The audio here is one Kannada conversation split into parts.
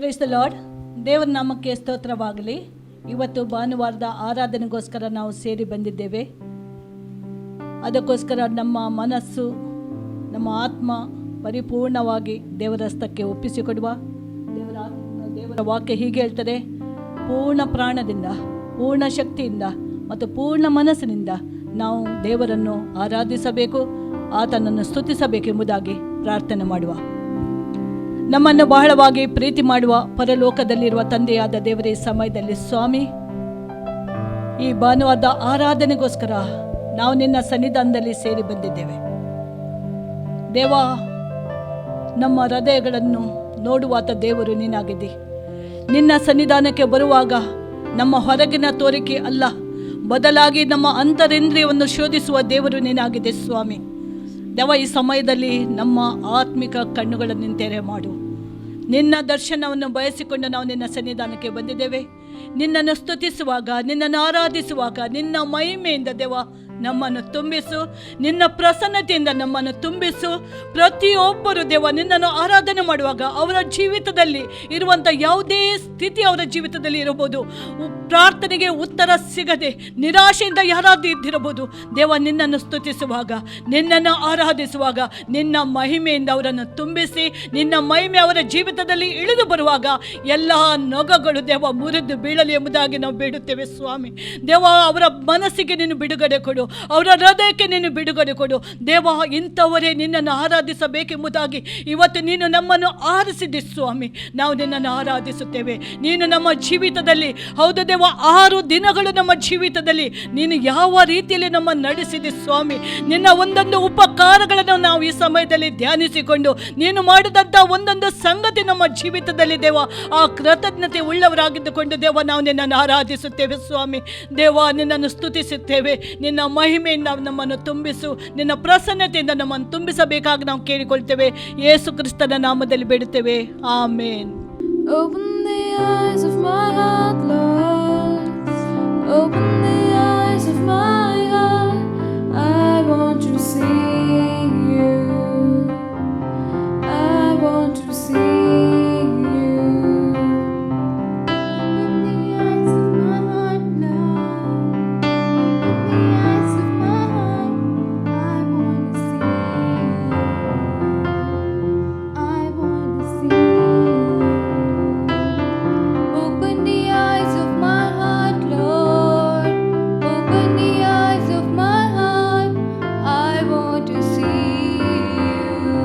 Price the Lord. ದೇವರ ನಾಮಕ್ಕೆ ಸ್ತೋತ್ರವಾಗಲಿ. ಇವತ್ತು ಭಾನುವಾರದ ಆರಾಧನೆಗೋಸ್ಕರ ನಾವು ಸೇರಿ ಬಂದಿದ್ದೇವೆ. ಅದಕ್ಕೋಸ್ಕರ ನಮ್ಮ ಮನಸ್ಸು, ನಮ್ಮ ಆತ್ಮ ಪರಿಪೂರ್ಣವಾಗಿ ದೇವರ ಹಸ್ತಕ್ಕೆ ಒಪ್ಪಿಸಿಕೊಡುವ. ದೇವರ ವಾಕ್ಯ ಹೀಗೆ ಹೇಳ್ತದೆ, ಪೂರ್ಣ ಪ್ರಾಣದಿಂದ, ಪೂರ್ಣ ಶಕ್ತಿಯಿಂದ ಮತ್ತು ಪೂರ್ಣ ಮನಸ್ಸಿನಿಂದ ನಾವು ದೇವರನ್ನು ಆರಾಧಿಸಬೇಕು, ಆತನನ್ನು ಸ್ತುತಿಸಬೇಕೆಂಬುದಾಗಿ ಪ್ರಾರ್ಥನೆ ಮಾಡುವ. ನಮ್ಮನ್ನು ಬಹಳವಾಗಿ ಪ್ರೀತಿ ಮಾಡುವ ಪರಲೋಕದಲ್ಲಿರುವ ತಂದೆಯಾದ ದೇವರ ಈ ಸಮಯದಲ್ಲಿ ಸ್ವಾಮಿ, ಈ ಭಾನುವಾರದ ಆರಾಧನೆಗೋಸ್ಕರ ನಾವು ನಿನ್ನ ಸನ್ನಿಧಾನದಲ್ಲಿ ಸೇರಿ ಬಂದಿದ್ದೇವೆ. ದೇವ, ನಮ್ಮ ಹೃದಯಗಳನ್ನು ನೋಡುವಾತ ದೇವರು ನೀನಾಗಿದ್ದಿ. ನಿನ್ನ ಸನ್ನಿಧಾನಕ್ಕೆ ಬರುವಾಗ ನಮ್ಮ ಹೊರಗಿನ ತೋರಿಕೆ ಅಲ್ಲ, ಬದಲಾಗಿ ನಮ್ಮ ಅಂತರೇಂದ್ರಿಯವನ್ನು ಶೋಧಿಸುವ ದೇವರು ನೀನಾಗಿದೆ ಸ್ವಾಮಿ. ದೇವ, ಈ ಸಮಯದಲ್ಲಿ ನಮ್ಮ ಆತ್ಮಿಕ ಕಣ್ಣುಗಳನ್ನು ತೆರೆ ಮಾಡು. ನಿನ್ನ ದರ್ಶನವನ್ನು ಬಯಸಿಕೊಂಡು ನಾವು ನಿನ್ನ ಸನ್ನಿಧಾನಕ್ಕೆ ಬಂದಿದ್ದೇವೆ. ನಿನ್ನನ್ನು ಸ್ತುತಿಸುವಾಗ, ನಿನ್ನನ್ನು ಆರಾಧಿಸುವಾಗ ನಿನ್ನ ಮಹಿಮೆಯಿಂದ ದೇವ ನಮ್ಮನ್ನು ತುಂಬಿಸು. ನಿನ್ನ ಪ್ರಸನ್ನತೆಯಿಂದ ನಮ್ಮನ್ನು ತುಂಬಿಸು. ಪ್ರತಿಯೊಬ್ಬರು ದೇವ ನಿನ್ನನ್ನು ಆರಾಧನೆ ಮಾಡುವಾಗ ಅವರ ಜೀವಿತದಲ್ಲಿ ಇರುವಂಥ ಯಾವುದೇ ಸ್ಥಿತಿ ಅವರ ಜೀವಿತದಲ್ಲಿ ಇರಬಹುದು, ಪ್ರಾರ್ಥನೆಗೆ ಉತ್ತರ ಸಿಗದೆ ನಿರಾಶೆಯಿಂದ ಯಾರಾದರೂ ಇದ್ದಿರಬಹುದು. ದೇವ, ನಿನ್ನನ್ನು ಸ್ತುತಿಸುವಾಗ, ನಿನ್ನನ್ನು ಆರಾಧಿಸುವಾಗ ನಿನ್ನ ಮಹಿಮೆಯಿಂದ ಅವರನ್ನು ತುಂಬಿಸಿ, ನಿನ್ನ ಮಹಿಮೆ ಅವರ ಜೀವಿತದಲ್ಲಿ ಇಳಿದು ಬರುವಾಗ ಎಲ್ಲ ನೊಗಗಳು ದೇವ ಮುರಿದು ಬೀಳಲಿ ಎಂಬುದಾಗಿ ನಾವು ಬೇಡುತ್ತೇವೆ ಸ್ವಾಮಿ. ದೇವ, ಅವರ ಮನಸ್ಸಿಗೆ ನೀನು ಬಿಡುಗಡೆ ಕೊಡು, ಅವರ ಹೃದಯಕ್ಕೆ ನೀನು ಬಿಡುಗಡೆ ಕೊಡು. ದೇವ, ಇಂಥವರೇ ನಿನ್ನನ್ನು ಆರಾಧಿಸಬೇಕೆಂಬುದಾಗಿ ಇವತ್ತು ನೀನು ನಮ್ಮನ್ನು ಆರಿಸಿದ್ದಿ ಸ್ವಾಮಿ. ನಾವು ನಿನ್ನನ್ನು ಆರಾಧಿಸುತ್ತೇವೆ. ನೀನು ನಮ್ಮ ಜೀವಿತದಲ್ಲಿ, ಹೌದು ದೇವ, 6 ದಿನಗಳು ನಮ್ಮ ಜೀವಿತದಲ್ಲಿ ನೀನು ಯಾವ ರೀತಿಯಲ್ಲಿ ನಮ್ಮ ನಡೆಸಿದೆ ಸ್ವಾಮಿ. ನಿನ್ನ ಒಂದೊಂದು ಉಪಕಾರಗಳನ್ನು ನಾವು ಈ ಸಮಯದಲ್ಲಿ ಧ್ಯಾನಿಸಿಕೊಂಡು ನೀನು ಮಾಡಿದಂಥ ಒಂದೊಂದು ಸಂಗತಿ ನಮ್ಮ ಜೀವಿತದಲ್ಲಿ ದೇವ ಆ ಕೃತಜ್ಞತೆ ಉಳ್ಳವರಾಗಿದ್ದುಕೊಂಡು ದೇವ ನಾವು ನಿನ್ನನ್ನು ಆರಾಧಿಸುತ್ತೇವೆ ಸ್ವಾಮಿ. ದೇವ, ನಿನ್ನನ್ನು ಸ್ತುತಿಸುತ್ತೇವೆ. ನಿನ್ನ ಮಹಿಮೆಯಿಂದ ನಮ್ಮನ್ನು ತುಂಬಿಸು, ನಿನ್ನ ಪ್ರಸನ್ನತೆಯಿಂದ ನಮ್ಮನ್ನು ತುಂಬಿಸಬೇಕಾಗಿ ನಾವು ಕೇಳಿಕೊಳ್ತೇವೆ. ಯೇಸು ಕ್ರಿಸ್ತನ ನಾಮದಲ್ಲಿ ಬೇಡುತ್ತೇವೆ, ಆಮೇನ್. Open the eyes of my heart, Lord. Open the eyes of my heart. I want to see you. I want to see you. Open the eyes of my heart, Lord. Open the eyes of my heart. I want to see you. I want to see you. Open the eyes of my heart, Lord. Open the eyes of my heart. I want to see you.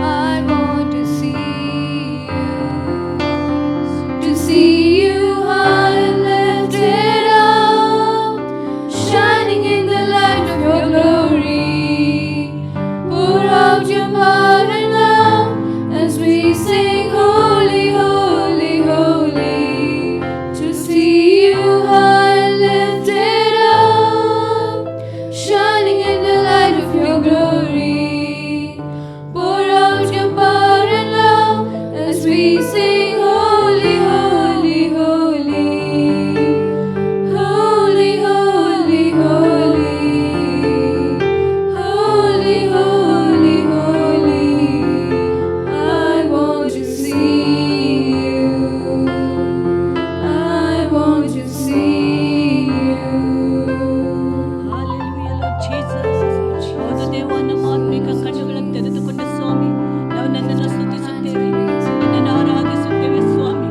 I want to see you. To see you high and lifted up, shining in the light of your glory. Pour out your power and love as we sing holy, holy, holy. To see you high and lifted up, shining in the light of your glory. Pour out your power and love as we sing holy, holy, holy. Holy, holy, holy. Holy, holy, holy. I want to see you. I want to see you. Hallelujah, Lord Jesus. ಹೌದು ದೇವ, ನಮ್ಮ ಆತ್ಮಿಕ ಕಣ್ಣುಗಳನ್ನು ತೆರೆದುಕೊಂಡು ಸ್ವಾಮಿ ನಾವು ನನ್ನನ್ನು ಸ್ತುತಿಸುತ್ತೇವೆ, ನಿನ್ನನ್ನು ಆರಾಧಿಸುತ್ತೇವೆ ಸ್ವಾಮಿ.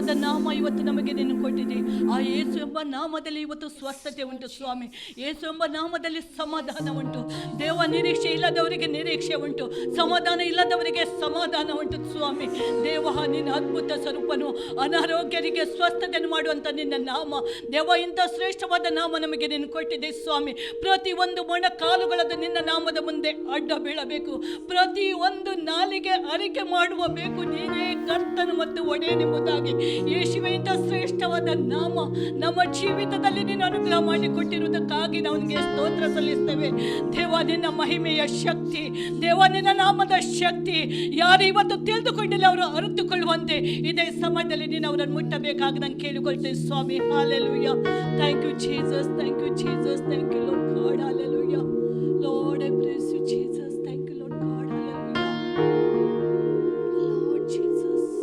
ಶ್ರೇಷ್ಠವಾದ ನಾಮ ಇವತ್ತು ನಮಗೆ ನೀನು ಕೊಟ್ಟಿದೆ. ಆ ಯೇಸು ಎಂಬ ನಾಮದಲ್ಲಿ ಇವತ್ತು ಸ್ವಸ್ಥತೆ ಉಂಟು ಸ್ವಾಮಿ. ಯೇಸು ಎಂಬ ನಾಮದಲ್ಲಿ ಸಮಾಧಾನ ಉಂಟು ದೇವ. ನಿರೀಕ್ಷೆ ಇಲ್ಲದವರಿಗೆ ನಿರೀಕ್ಷೆ ಉಂಟು, ಸಮಾಧಾನ ಇಲ್ಲದವರಿಗೆ ಸಮಾಧಾನ ಉಂಟು ಸ್ವಾಮಿ. ದೇವ, ನಿನ್ನ ಅದ್ಭುತ ಸ್ವರೂಪನು, ಅನಾರೋಗ್ಯರಿಗೆ ಸ್ವಸ್ಥತೆಯನ್ನು ಮಾಡುವಂಥ ನಿನ್ನ ನಾಮ ದೇವ. ಇಂಥ ಶ್ರೇಷ್ಠವಾದ ನಾಮ ನಮಗೆ ನೀನು ಕೊಟ್ಟಿದೆ ಸ್ವಾಮಿ. ಪ್ರತಿಯೊಂದು ಮೊಣಕಾಲುಗಳದ್ದು ನಿನ್ನ ನಾಮದ ಮುಂದೆ ಅಡ್ಡ ಬೀಳಬೇಕು. ಪ್ರತಿಯೊಂದು ನಾಲಿಗೆ ಅರಿಕೆ ಮಾಡುವ ಬೇಕು ನೀನೇ ಕರ್ತನು ಮತ್ತು ಒಡೆಯನೆಂಬುದಾಗಿ. ಯೇಸುವೆ, ಇಂಥ ಶ್ರೇಷ್ಠವಾದ ನಾಮ ನಮ್ಮ ಜೀವಿತದಲ್ಲಿ ನೀನು ಅನುಗ್ರಹ ಮಾಡಿಕೊಟ್ಟಿರುವುದಕ್ಕಾಗಿ ನಾವು ನಿನಗೆ ಸ್ತೋತ್ರ ಸಲ್ಲಿಸ್ತೇವೆ ದೇವ. ನಿನ್ನ ಮಹಿಮೆಯ ಶಕ್ತಿ ದೇವ, ನಿನ್ನ ನಾಮದ ಶಕ್ತಿ ಯಾರು ಇವತ್ತು ತಿಳಿದುಕೊಂಡಿಲ್ಲ ಅವರು ಅರಿತುಕೊಳ್ಳುವಂತೆ ಇದೇ ಸಮಯದಲ್ಲಿ ನೀನು ಅವರನ್ನು ಮುಟ್ಟಬೇಕಾಗಿ ನಾನು ಕೇಳಿಕೊಳ್ತೇನೆ ಸ್ವಾಮಿ. Hallelujah. Thank you Jesus, thank you Jesus, thank you Lord God. Hallelujah. Lord, I praise you Jesus. Thank you Lord God. Hallelujah. Lord Jesus.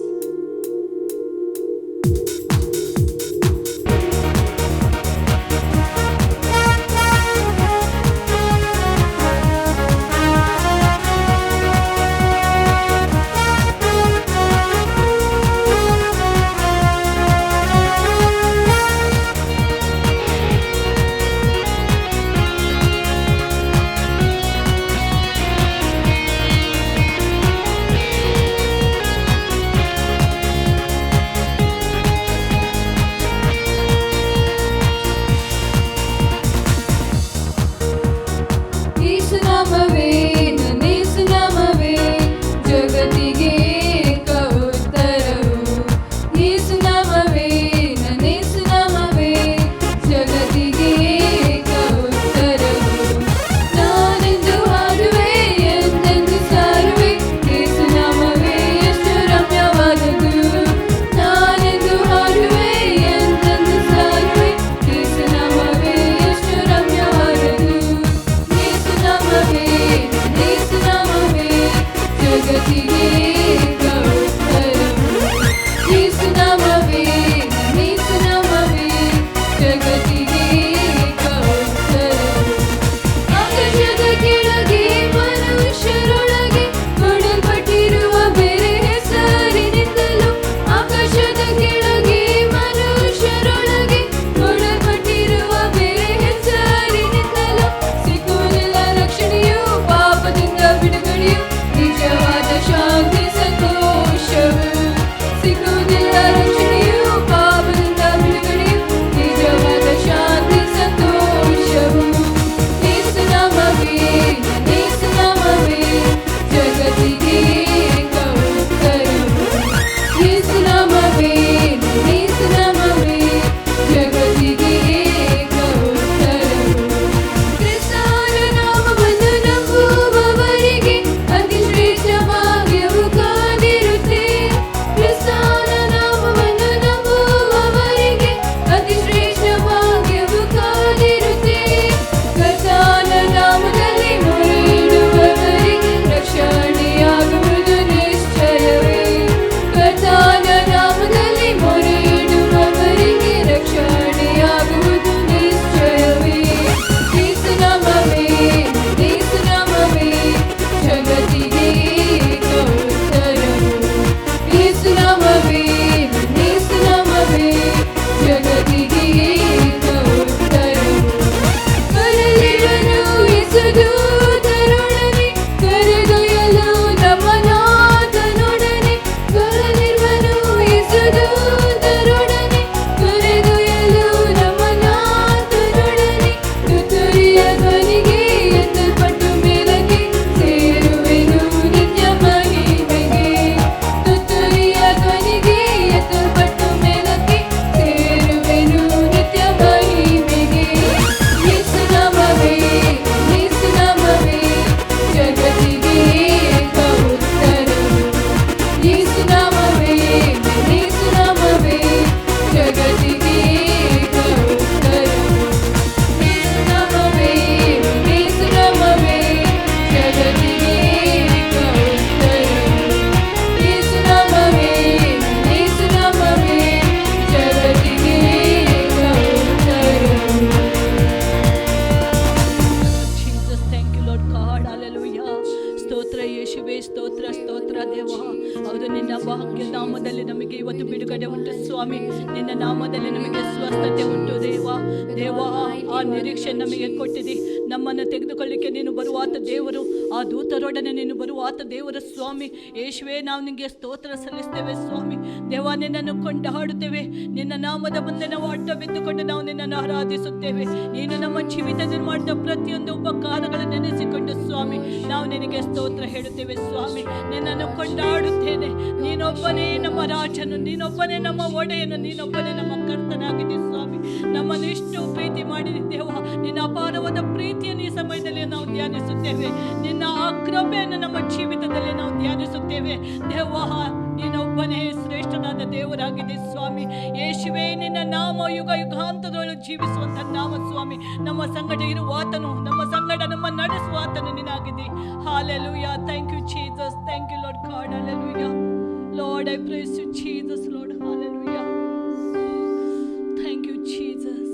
ಸ್ವಾಮಿ. ನಿನ್ನ ನಾಮದಲ್ಲಿ ನಮಗೆ ಸ್ವಸ್ಥತೆ ಉಂಟು ದೇವ. ದೇವ, ಆ ನಿರೀಕ್ಷೆ ನಮಗೆ ಕೊಟ್ಟಿದೆ. ನಮ್ಮನ್ನು ತೆಗೆದುಕೊಳ್ಳಿಕ್ಕೆ ನೀನು ಬರುವಾತ ದೇವರು, ಆ ದೂತರೊಡನೆ ನೀನು ಬರುವಾತ ದೇವರು ಸ್ವಾಮಿ. ಯೇಸುವೆ, ನಾವು ನಿನಗೆ ಸ್ತೋತ್ರ ಸಲ್ಲಿಸ್ತೇವೆ ಸ್ವಾಮಿ. ದೇವ, ನಿನ್ನನ್ನು ಕೊಂಡಾಡುತ್ತೇವೆ. ನಿನ್ನ ನಾಮದ ಮುಂದೆ ನಾವು ಅಡ್ಡ ಬಿದ್ದುಕೊಂಡು ನಾವು ನಿನ್ನನ್ನು ಆರಾಧಿಸುತ್ತೇವೆ. ನೀನು ನಮ್ಮ ಜೀವಿತದಲ್ಲಿ ಮಾಡಿದ ಪ್ರತಿಯೊಂದು ಉಪಕಾರಗಳನ್ನು ನೆನೆಸಿಕೊಂಡು ಸ್ವಾಮಿ ನಾವು ನಿನಗೆ ಸ್ತೋತ್ರ ಹೇಳುತ್ತೇವೆ ಸ್ವಾಮಿ. ನಿನ್ನನ್ನು ಕೊಂಡಾಡುತ್ತೇನೆ. ನೀನೊಬ್ಬನೇ ನಮ್ಮ ರಾಜನು, ನೀನೊಬ್ಬನೇ ನಮ್ಮ ಒಡೆಯನು, ನೀನೊಬ್ಬನೇ ನಮ್ಮ ಕರ್ತನಾಗಿದೆ ಸ್ವಾಮಿ. ನಮ್ಮನ್ನು ಇಷ್ಟು ಪ್ರೀತಿ ಮಾಡಿದ್ದೇವ. ನಿನ್ನ ಅಪಾರವಾದ ಪ್ರೀತಿಯನ್ನು ಈ ಸಮಯದಲ್ಲಿ ನಾವು ಧ್ಯಾನಿಸುತ್ತೇವೆ. ನಿನ್ನ ಆ ಕೃಪೆಯನ್ನು ನಮ್ಮ ಜೀವಿತದಲ್ಲಿ ನಾವು ಧ್ಯಾನಿಸುತ್ತೇವೆ ದೇವ. ನೀನೊಬ್ಬನೇ ಶ್ರೇಷ್ಠನಾದ ದೇವರಾಗಿದೆ ಸ್ವಾಮಿ. ಯೇಸುವೆ, ನಿನ್ನ ನಾಮ ಯುಗ ಯುಗಾಂತದೊಳಗೆ ಜೀವಿಸುವಂತ ನಾಮ ಸ್ವಾಮಿ. ನಮ್ಮ ಸಂಗಡ ಇರುವಾತನು, ನಮ್ಮ ಸಂಗಡ ನಮ್ಮ ನಡೆಸುವಾತನು ನೀನಾಗಿದೆ. Hallelujah. Thank you Jesus. Thank you Lord God. Hallelujah. Lord, I praise you Jesus, Lord. Hallelujah. Thank you Jesus.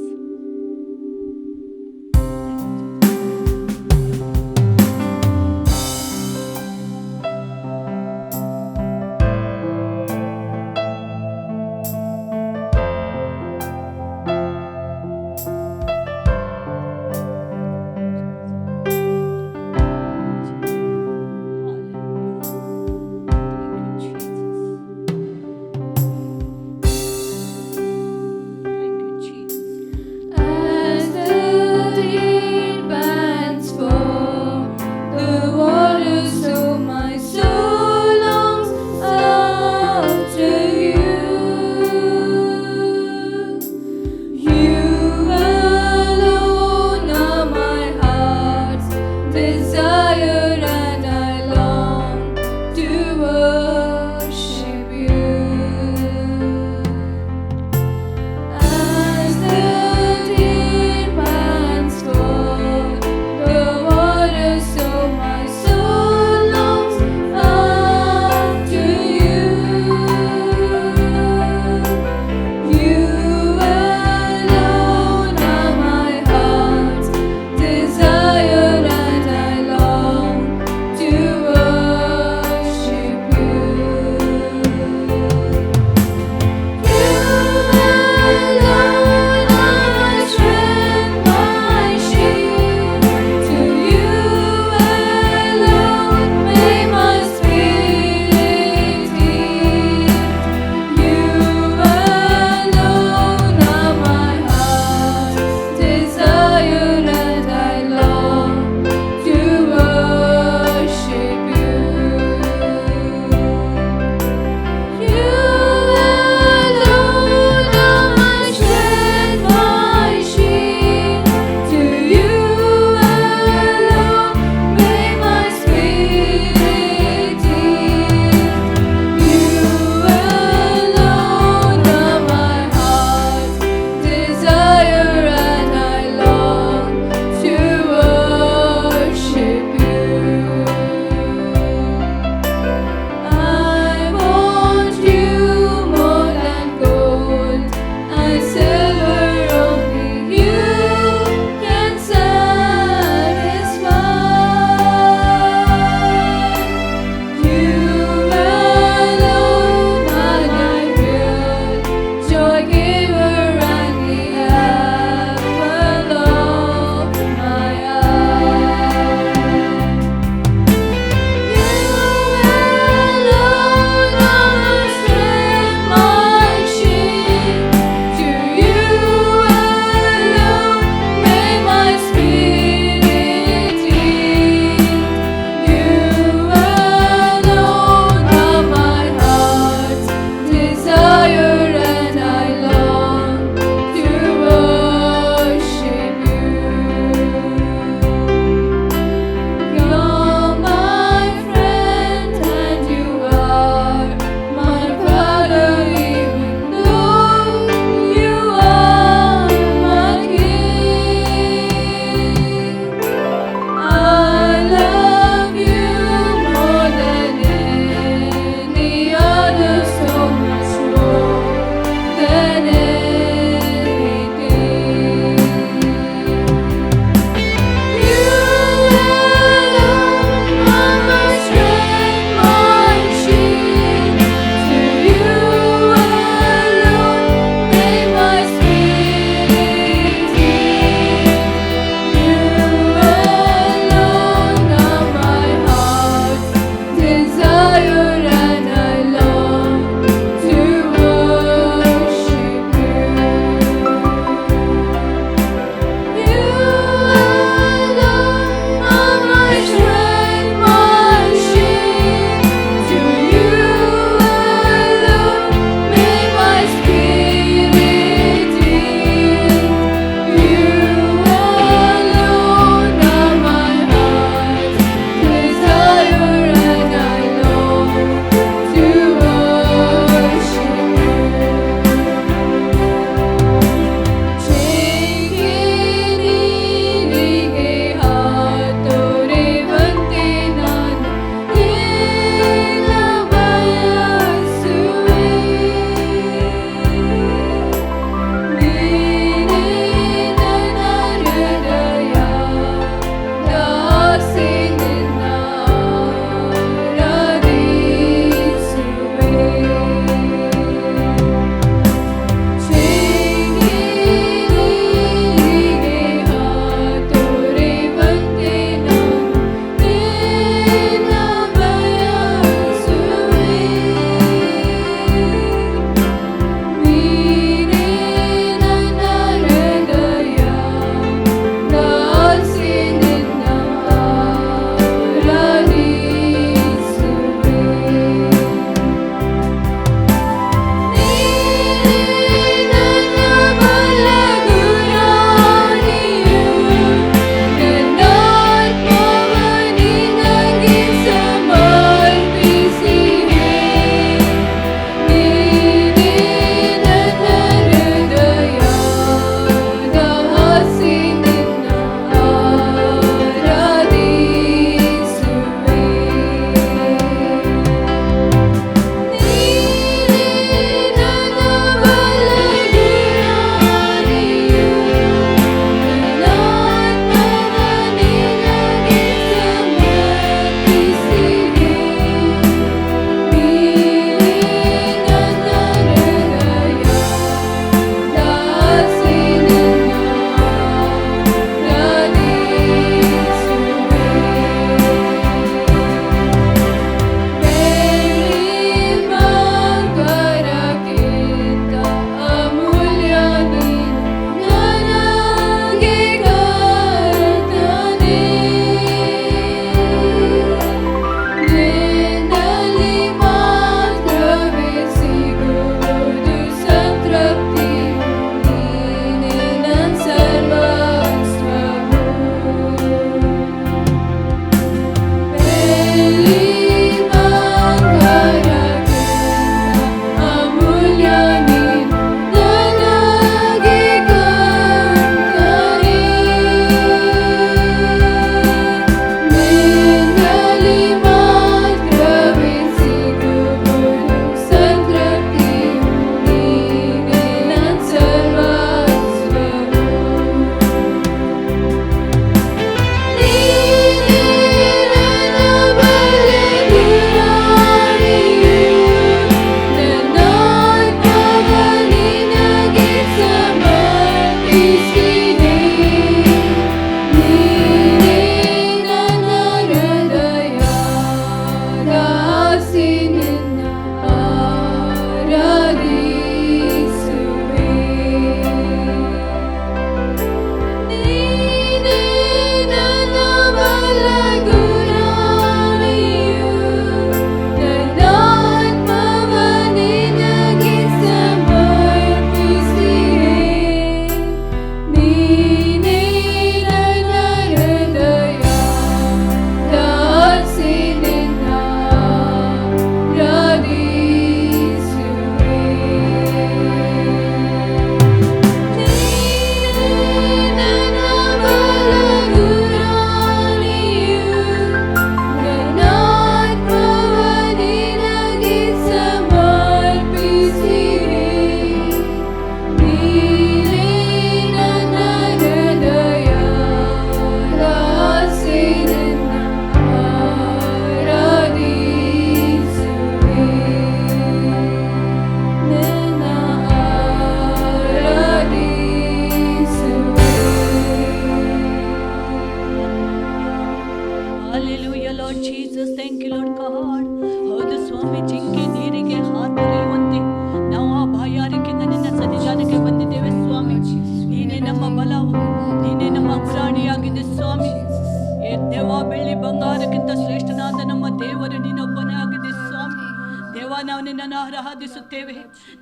ನಾವು ನಿನ್ನನ್ನು ಆರಾಧಿಸುತ್ತೇವೆ,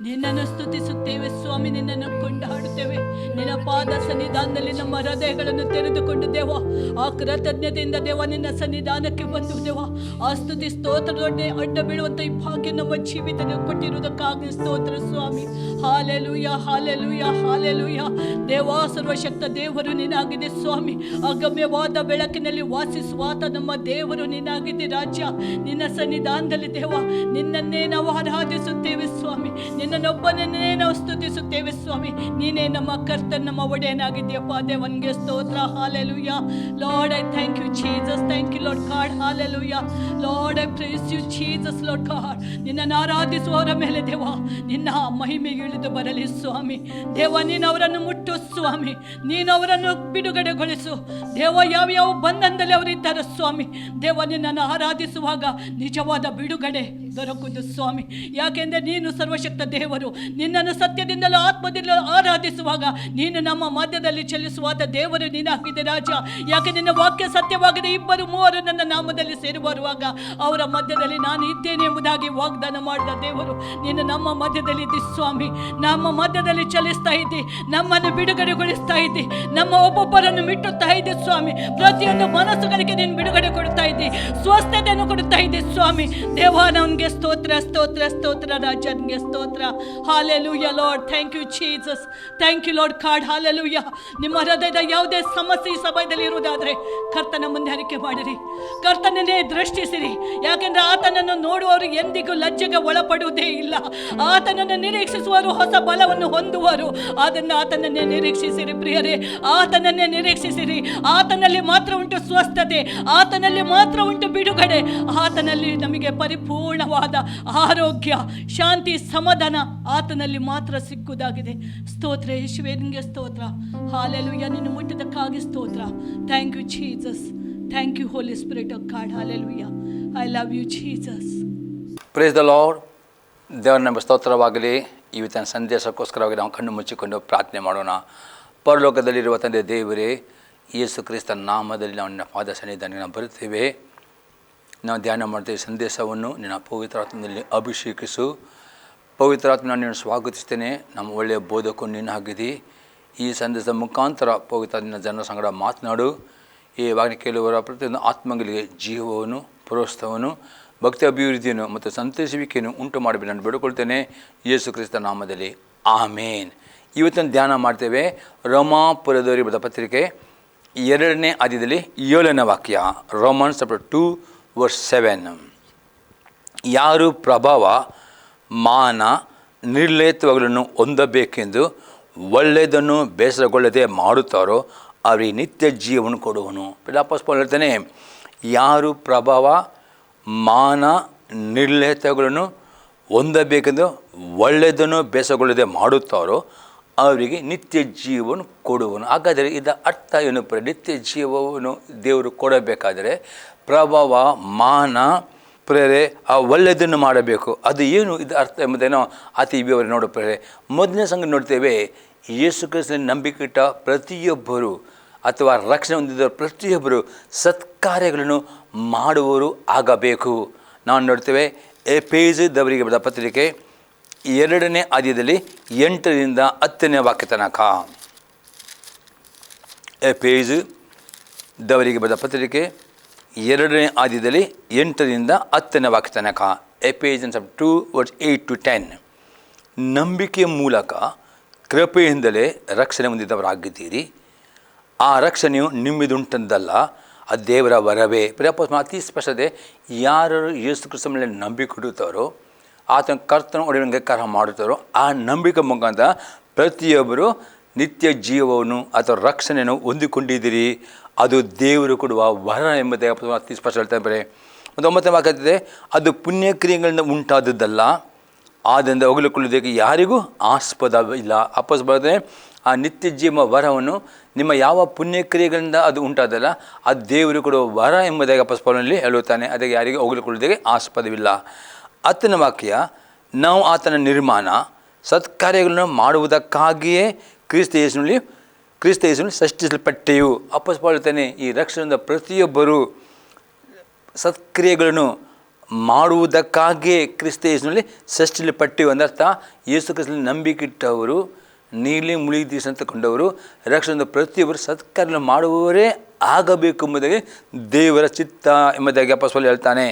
ನಿನ್ನನ್ನು ಸ್ತುತಿಸುತ್ತೇವೆ ಸ್ವಾಮಿ, ನಿನ್ನನ್ನು ಕೊಂಡಾಡುತ್ತೇವೆ. ನಿನ್ನ ಪಾದ ಸನ್ನಿಧಾನದಲ್ಲಿ ನಮ್ಮ ಹೃದಯಗಳನ್ನು ತೆರೆದುಕೊಂಡು ದೇವ, ಆ ಕೃತಜ್ಞತೆಯಿಂದ ದೇವ ನಿನ್ನ ಸನ್ನಿಧಾನಕ್ಕೆ ಬಂದು ದೇವ, ಆ ಸ್ತುತಿ ಸ್ತೋತ್ರದೊಡನೆ ಅಡ್ಡ ಬೀಳುವಂಥ ಈ ಭಾಗ್ಯ ನಮ್ಮ ಜೀವಿತದಲ್ಲಿ ಕೊಟ್ಟಿರುವುದಕ್ಕಾಗಿ ಸ್ತೋತ್ರ ಸ್ವಾಮಿ. Hallelujah, hallelujah, hallelujah. ದೇವ ಸರ್ವಶಕ್ತ ದೇವರು ನೀನಾಗಿದೆ ಸ್ವಾಮಿ. ಅಗಮ್ಯವಾದ ಬೆಳಕಿನಲ್ಲಿ ವಾಸಿಸುವಾತ ನಮ್ಮ ದೇವರು ನೀನಾಗಿದೆ ರಾಜ್ಯ. ನಿನ್ನ ಸನ್ನಿಧಾನದಲ್ಲಿ ದೇವ ನಿನ್ನನ್ನೇ ನಾವು ಆರಾಧಿಸುತ್ತೇವೆ ಸ್ವಾಮಿ, ನಿನ್ನನ್ನೊಬ್ಬನನ್ನೇ ನಾವು ಸ್ತುತಿಸುತ್ತೇವೆ ಸ್ವಾಮಿ. ನೀನೇ ನಮ್ಮ ಕರ್ತನ, ನಮ್ಮ ಒಡೆಯನಾಗಿದೆಯಪ್ಪ. ದೇವನಿಗೆ ಸ್ತೋತ್ರ. Hallelujah. Lord I thank you Jesus, thank you Lord God. Hallelujah. Lord I praise you Jesus Lord God. ನಿನ್ನನ್ನು ಆರಾಧಿಸುವವರ ಮೇಲೆ ದೇವ ನಿನ್ನ ಮಹಿಮೆಗೆ ಇಳಿದು ಬರಲಿ ಸ್ವಾಮಿ. ದೇವ ನೀನು ಅವರನ್ನು ಮುಟ್ಟು ಸ್ವಾಮಿ, ನೀನು ಅವರನ್ನು ಬಿಡುಗಡೆಗೊಳಿಸು ದೇವ. ಯಾವ್ಯಾವ ಬಂಧನದಲ್ಲಿ ಅವರಿದ್ದಾರೆ ಸ್ವಾಮಿ, ದೇವ ನಿನ್ನನ್ನು ಆರಾಧಿಸುವಾಗ ನಿಜವಾದ ಬಿಡುಗಡೆ ದೊರಕುವುದು ಸ್ವಾಮಿ. ಯಾಕೆಂದರೆ ನೀನು ಸರ್ವಶಕ್ತ ದೇವರು. ನಿನ್ನನ್ನು ಸತ್ಯದಿಂದಲೂ ಆತ್ಮದಿಂದಲೂ ಆರಾಧಿಸುವಾಗ ನೀನು ನಮ್ಮ ಮಧ್ಯದಲ್ಲಿ ಚಲಿಸುವಾದ ದೇವರು ನೀನಾಗಿದೆ ರಾಜ. ಯಾಕೆ ನಿನ್ನ ವಾಕ್ಯ ಸತ್ಯವಾಗಿದೆ, ಇಬ್ಬರು ಮೂವರು ನನ್ನ ನಾಮದಲ್ಲಿ ಸೇರಿ ಬರುವಾಗ ಅವರ ಮಧ್ಯದಲ್ಲಿ ನಾನು ಇದ್ದೇನೆ ಎಂಬುದಾಗಿ ವಾಗ್ದಾನ ಮಾಡಿದ ದೇವರು ನೀನು ನಮ್ಮ ಮಧ್ಯದಲ್ಲಿ ಇದ್ದಿ ಸ್ವಾಮಿ. ನಮ್ಮ ಮಧ್ಯದಲ್ಲಿ ಚಲಿಸ್ತಾ ಇದ್ದಿ, ನಮ್ಮನ್ನು ಬಿಡುಗಡೆಗೊಳಿಸ್ತಾ ಇದ್ದಿ, ನಮ್ಮ ಒಬ್ಬೊಬ್ಬರನ್ನು ಮಿಟ್ಟುತ್ತಾ ಇದ್ದಿ ಸ್ವಾಮಿ. ಪ್ರತಿಯೊಂದು ಮನಸ್ಸುಗಳಿಗೆ ನೀನು ಬಿಡುಗಡೆ ಕೊಡ್ತಾ ಇದ್ದಿ, ಸ್ವಸ್ಥತೆಯನ್ನು ಕೊಡ್ತಾ ಇದ್ದಿ ಸ್ವಾಮಿ. ದೇವ ನನ್ಗೆ ಸ್ತೋತ್ರ, ಸ್ತೋತ್ರ, ಸ್ತೋತ್ರ ರಾಜನಿಗೆ ಸ್ತೋತ್ರ. Hallelujah Lord, thank you Jesus, thank you Lord God. Hallelujah. ನಿಮ್ಮ ಹೃದಯದ ಯಾವುದೇ ಸಮಸ್ಯೆ ಈ ಸಮಯದಲ್ಲಿ ಇರುವುದಾದರೆ ಕರ್ತನ ಮುಂದೆ ಅರಿಕೆ ಮಾಡಿರಿ, ಕರ್ತನನ್ನೇ ದೃಷ್ಟಿಸಿರಿ. ಯಾಕೆಂದ್ರೆ ಆತನನ್ನು ನೋಡುವವರು ಎಂದಿಗೂ ಲಜ್ಜೆಗೆ ಒಳಪಡುವುದೇ ಇಲ್ಲ. ಆತನನ್ನು ನಿರೀಕ್ಷಿಸುವರು ಹೊಸ ಬಲವನ್ನು ಹೊಂದುವರು. ಅದನ್ನು ಆತನನ್ನೇ ನಿರೀಕ್ಷಿಸಿರಿ ಪ್ರಿಯರೇ, ಆತನನ್ನೇ ನಿರೀಕ್ಷಿಸಿರಿ. ಆತನಲ್ಲಿ ಮಾತ್ರ ಉಂಟು ಸ್ವಸ್ಥತೆ, ಆತನಲ್ಲಿ ಮಾತ್ರ ಉಂಟು ಬಿಡುಗಡೆ, ಆತನಲ್ಲಿ ನಮಗೆ ಪರಿಪೂರ್ಣವಾದ ಆರೋಗ್ಯ, ಶಾಂತಿ, ಸಮಾಧಾನ ಆತನಲ್ಲಿ ಮಾತ್ರ ಸಿಕ್ಕುವುದಾಗಿದೆ. ಸ್ತೋತ್ರ ಯೇಸುವೇ, ನಿನಗೆ ಸ್ತೋತ್ರ. ಹಾಲೆಲೂಯ. ನಿನ್ನ ಮುಟ್ಟಿದಕ್ಕಾಗಿ ಸ್ತೋತ್ರ. Thank you Jesus, thank you Holy Spirit of God. Hallelujah. I love you Jesus. Praise the Lord. ದೇವರ ನಮ್ಮ ಸ್ತೋತ್ರವಾಗಲಿ. ಇವತ್ತಿನ ಸಂದೇಶಕ್ಕೋಸ್ಕರವಾಗಿ ನಾವು ಕಣ್ಣು ಮುಚ್ಚಿಕೊಂಡು ಪ್ರಾರ್ಥನೆ ಮಾಡೋಣ. ಪರಲೋಕದಲ್ಲಿರುವ ತಂದೆ ದೇವರೇ, ಯೇಸು ಕ್ರಿಸ್ತನ ನಾಮದಲ್ಲಿ ನಾವು ನಿನ್ನ ಪಾದ ಸನ್ನಿಧಾನಕ್ಕೆ ನಾವು ಬರುತ್ತೇವೆ. ನಾವು ಧ್ಯಾನ ಮಾಡ್ತೇವೆ ಸಂದೇಶವನ್ನು. ನಿನ್ನ ಪವಿತ್ರಾತ್ಮದಲ್ಲಿ ಅಭಿಷೇಕಿಸು. ಪವಿತ್ರಾತ್ಮ ನಾನು ನಿನ್ನ ಸ್ವಾಗತಿಸ್ತೇನೆ. ನಮ್ಮ ಒಳ್ಳೆಯ ಬೋಧಕರು ನೀನು ಆಗಿದ್ದಿ. ಈ ಸಂದೇಶದ ಮುಖಾಂತರ ಪವಿತ್ರ ಜನರ ಸಂಗಡ ಮಾತನಾಡು. ಈ ವಾಗ್ನ ಕೇಳುವರ ಪ್ರತಿಯೊಂದು ಆತ್ಮಗಳಿಗೆ ಜೀವವನ್ನು, ಪ್ರೋತ್ಸಾಹವನ್ನು, ಭಕ್ತಿ ಅಭಿವೃದ್ಧಿಯನ್ನು ಮತ್ತು ಸಂತೈಸುವಿಕೆಯನ್ನು ಉಂಟು ಮಾಡಬೇಕು ನಾನು ಬೇಡಿಕೊಳ್ತೇನೆ ಯೇಸು ಕ್ರಿಸ್ತ ನಾಮದಲ್ಲಿ. ಆಮೇನ್. ಇವತ್ತನ್ನು ಧ್ಯಾನ ಮಾಡ್ತೇವೆ ರೋಮಾಪುರದವರಿಗೆ ಬರೆದ ಪತ್ರಿಕೆ 2ನೇ ಅಧ್ಯಾಯದಲ್ಲಿ 7ನೇ ವಾಕ್ಯ. Romans chapter 2:7. ಯಾರು ಪ್ರಭಾವ, ಮಾನ, ನಿರ್ಲಯತ್ವಗಳನ್ನು ಹೊಂದಬೇಕೆಂದು ಒಳ್ಳೆಯದನ್ನು ಬೇಸರಗೊಳ್ಳದೆ ಮಾಡುತ್ತಾರೋ ಅವರಿಗೆ ನಿತ್ಯ ಜೀವವನ್ನು ಕೊಡುವನು. ಅಪೊಸ್ತಲನು ಹೇಳ್ತಾನೆ, ಯಾರು ಪ್ರಭಾವ, ಮಾನ, ನಿರ್ಲಯತ್ವಗಳನ್ನು ಹೊಂದಬೇಕೆಂದು ಒಳ್ಳೆಯದನ್ನು ಬೇಸರಗೊಳ್ಳದೆ ಮಾಡುತ್ತಾರೋ ಅವರಿಗೆ ನಿತ್ಯ ಜೀವವನ್ನು ಕೊಡುವನು. ಹಾಗಾದರೆ ಇದರ ಅರ್ಥ ಏನು? ನಿತ್ಯ ಜೀವವನ್ನು ದೇವರು ಕೊಡಬೇಕಾದರೆ ಪ್ರಭಾವ, ಮಾನ, ಪ್ರೇರೆ ಆ ಒಳ್ಳೆಯದನ್ನು ಮಾಡಬೇಕು. ಅದು ಏನು ಇದು ಅರ್ಥ ಎಂಬುದೇನೋ ಅತಿ ವಿವರ ನೋಡೋ ಪ್ರೇರೆ. ಮೊದಲನೇ ಸಂಗತಿ ನೋಡ್ತೇವೆ, ಯೇಸು ಕ್ರಿಸ್ತನಲ್ಲಿ ನಂಬಿಕೆ ಇಟ್ಟ ಪ್ರತಿಯೊಬ್ಬರು ಅಥವಾ ರಕ್ಷಣೆ ಹೊಂದಿದ ಪ್ರತಿಯೊಬ್ಬರು ಸತ್ಕಾರ್ಯಗಳನ್ನು ಮಾಡುವವರು ಆಗಬೇಕು. ನಾವು ನೋಡ್ತೇವೆ ಎಫೆಸದವರಿಗೆ ಬರೆದ ಪತ್ರಿಕೆ 2ನೇ ಅಧ್ಯಾಯದಲ್ಲಿ 8ರಿಂದ 10ನೇ ವಾಕ್ಯ ತನಕ. ಎಫೆಸದವರಿಗೆ ಬರೆದ ಪತ್ರಿಕೆ 2ನೇ ಅಧ್ಯಾಯದಲ್ಲಿ 8ರಿಂದ 10ನೇ ವಾಕ್ಯ ತನಕ. ಎಫೆಸಿಯನ್ಸ್ 2:8-10. ನಂಬಿಕೆಯ ಮೂಲಕ ಕೃಪೆಯಿಂದಲೇ ರಕ್ಷಣೆ ಹೊಂದಿದವರಾಗಿದ್ದೀರಿ. ಆ ರಕ್ಷಣೆಯು ನಿಮ್ಮಿದುಂಟದ್ದಲ್ಲ, ಅದು ದೇವರ ವರವೇ. ಅತಿ ಸ್ಪಷ್ಟತೆ, ಯಾರು ಯೇಸು ಕ್ರಿಸ್ತನ ಮೇಲೆ ನಂಬಿಕೆ ಇಡುತ್ತಾರೋ, ಆತನ ಕರ್ತನ ಒಡೆಯಂಗೀಕಾರ ಮಾಡುತ್ತಾರೋ ಆ ನಂಬಿಕೆ ಮುಖಾಂತರ ಪ್ರತಿಯೊಬ್ಬರು ನಿತ್ಯ ಜೀವವನ್ನು ಅಥವಾ ರಕ್ಷಣೆಯನ್ನು ಹೊಂದಿಕೊಂಡಿದ್ದೀರಿ. ಅದು ದೇವರು ಕೊಡುವ ವರ ಎಂಬುದೇ ಅತಿ ಸ್ಪಷ್ಟ ಹೇಳ್ತಾರೆ. ಮತ್ತು 9ನೇ ವಾಕ್ಯದಿದೆ, ಅದು ಪುಣ್ಯಕ್ರಿಯೆಗಳಿಂದ ಉಂಟಾದದ್ದಲ್ಲ, ಆದ್ದರಿಂದ ಹೊಗಳಿಕೊಳ್ಳುವುದಕ್ಕೆ ಯಾರಿಗೂ ಆಸ್ಪದವಿಲ್ಲ. ಬರ್ತದೆ ಆ ನಿತ್ಯ ಜೀವ ವರವನ್ನು ನಿಮ್ಮ ಯಾವ ಪುಣ್ಯಕ್ರಿಯೆಗಳಿಂದ ಅದು ಉಂಟಾದಲ್ಲ, ಅದು ದೇವರು ಕೊಡುವ ವರ ಎಂಬುದಾಗಿ ಅಪೊಸ್ತಲನಲ್ಲಿ ಹೇಳುತ್ತಾನೆ. ಅದಕ್ಕೆ ಯಾರಿಗೂ ಹೊಗಳಿಕೊಳ್ಳುವುದಕ್ಕೆ ಆಸ್ಪದವಿಲ್ಲ. 10ನೇ ವಾಕ್ಯ, ನಾವು ಆತನ ನಿರ್ಮಾಣ ಸತ್ಕಾರ್ಯಗಳನ್ನು ಮಾಡುವುದಕ್ಕಾಗಿಯೇ ಕ್ರಿಸ್ತ ಯೇಸುವಿನಲ್ಲಿ ಸೃಷ್ಟಿಸಲ್ಪಟ್ಟೆವು. ಅಪೊಸ್ತಲನು ಹೇಳ್ತಾನೆ, ಈ ರಕ್ಷಣೆಯಿಂದ ಪ್ರತಿಯೊಬ್ಬರು ಸತ್ಕ್ರಿಯೆಗಳನ್ನು ಮಾಡುವುದಕ್ಕಾಗಿಯೇ ಕ್ರಿಸ್ತ ಯೇಸುವಿನಲ್ಲಿ ಸೃಷ್ಟಿಯಲ್ಲಿ ಪಟ್ಟಿವೆ. ಒಂದರ್ಥ ಯೇಸು ಕ್ರಿಸ್ತನಲ್ಲಿ ನಂಬಿಕೆ ಇಟ್ಟವರು, ನೀಲಿ ಮುಳುಗಿ ಅಂತಕೊಂಡವರು, ರಕ್ಷಣೆ ಪ್ರತಿಯೊಬ್ಬರು ಸತ್ಕಾರ್ಯ ಮಾಡುವವರೇ ಆಗಬೇಕು ಎಂಬುದಾಗಿ ದೇವರ ಚಿತ್ತ ಎಂಬುದಾಗಿ ಅಪೊಸ್ತಲನು ಹೇಳ್ತಾನೆ.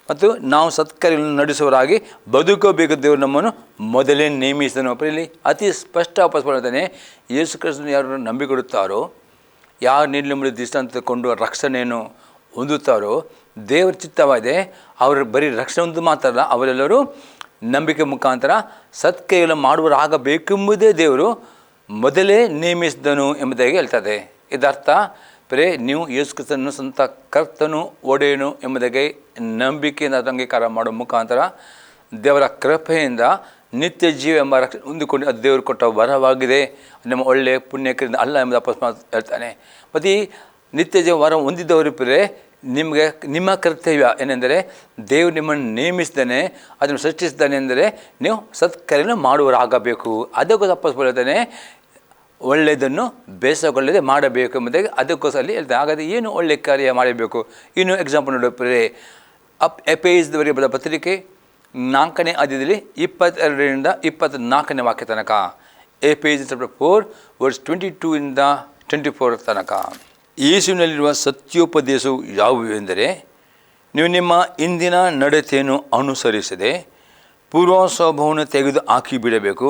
ಮತ್ತು ನಾವು ಸತ್ಕಾರ್ಯಗಳನ್ನು ನಡೆಸುವವರಾಗಿ ಬದುಕಬೇಕು. ದೇವರು ನಮ್ಮನ್ನು ಮೊದಲೇ ನೇಮಿಸಿದನು. ಇಲ್ಲಿ ಅತಿ ಸ್ಪಷ್ಟ ಅಪೊಸ್ತಲನು ಹೇಳ್ತಾನೆ, ಯೇಸು ಕ್ರಿಸ್ತನ ಯಾರು ನಂಬಿಕೆ ಇಡುತ್ತಾರೋ, ಯಾರು ನೀಲಿ ಮುಳುಗಿ ದೃಷ್ಟಾಂತಕೊಂಡು ರಕ್ಷಣೆಯನ್ನು ಹೊಂದುತ್ತಾರೋ, ದೇವರ ಚಿತ್ತವಾಗಿದೆ. ಅವರು ಬರೀ ರಕ್ಷಣೆ ಒಂದು ಮಾತ್ರ ಅಲ್ಲ, ಅವರೆಲ್ಲರೂ ನಂಬಿಕೆ ಮುಖಾಂತರ ಸತ್ಕೈಯನ್ನು ಮಾಡುವರಾಗಬೇಕೆಂಬುದೇ ದೇವರು ಮೊದಲೇ ನೇಮಿಸಿದನು ಎಂಬುದಾಗಿ ಹೇಳ್ತದೆ. ಇದರ್ಥ ಬರೇ ನೀವು ಯೇಸು ಕ್ರಿಸ್ತನನ್ನು ಸ್ವಂತ ಕರ್ತನು ಒಡೆಯನು ಎಂಬುದಾಗಿ ನಂಬಿಕೆಯಿಂದ ಅಂಗೀಕಾರ ಮಾಡುವ ಮುಖಾಂತರ ದೇವರ ಕೃಪೆಯಿಂದ ನಿತ್ಯ ಜೀವ ಎಂಬ ರಕ್ಷಣೆ ಹೊಂದಿಕೊಂಡು ಅದು ದೇವರು ಕೊಟ್ಟ ವರವಾಗಿದೆ, ನಮ್ಮ ಒಳ್ಳೆಯ ಪುಣ್ಯಕ್ರಿಂದ ಅಲ್ಲ ಎಂಬುದು ಅಪೊಸ್ತಲನು ಹೇಳ್ತಾನೆ. ಮತ್ತು ಈ ನಿತ್ಯ ಜೀವ ವರ ಹೊಂದಿದ್ದವರು ಬರೇ ನಿಮಗೆ ನಿಮ್ಮ ಕರ್ತವ್ಯ ಏನೆಂದರೆ ದೇವರು ನಿಮ್ಮನ್ನು ನೇಮಿಸಿದ್ದಾನೆ, ಅದನ್ನು ಸೃಷ್ಟಿಸಿದ್ದಾನೆ ಎಂದರೆ ನೀವು ಸತ್ಕಾರ್ಯವನ್ನು ಮಾಡುವರಾಗಬೇಕು. ಅದಕ್ಕೋಸ್ಕರ ಅಪೊಸ್ತಲನು ಹೇಳ್ತಾನೆ, ಒಳ್ಳೆಯದನ್ನು ಬೇಸಗೊಳ್ಳದೆ ಮಾಡಬೇಕು ಎಂಬುದಾಗಿ ಅದಕ್ಕೋಸ್ಕರ ಅಲ್ಲಿ ಹೇಳ್ತಾನೆ. ಹಾಗಾದರೆ ಏನು ಒಳ್ಳೆಯ ಕಾರ್ಯ ಮಾಡಬೇಕು? ಇನ್ನು ಎಕ್ಸಾಂಪಲ್ ನೋಡೋಪ್ರೆ ಎಫೆಸದವರಿಗೆ ಬರೆದ ಪತ್ರಿಕೆ 4ನೇ ಅಧ್ಯಾಯದಲ್ಲಿ 22ರಿಂದ 24ನೇ ವಾಕ್ಯ ತನಕ. ಎಫೆಸಸ್ ಚಾಪ್ಟರ್ 4 ವರ್ಸ್ 22 to 24 ತನಕ. ಯೇಸುವಿನಲ್ಲಿರುವ ಸತ್ಯೋಪದೇಶವು ಯಾವುವು ಎಂದರೆ, ನೀವು ನಿಮ್ಮ ಇಂದಿನ ನಡತೆಯನ್ನು ಅನುಸರಿಸದೆ ಪೂರ್ವ ಸ್ವಭಾವವನ್ನು ತೆಗೆದು ಹಾಕಿ ಬಿಡಬೇಕು.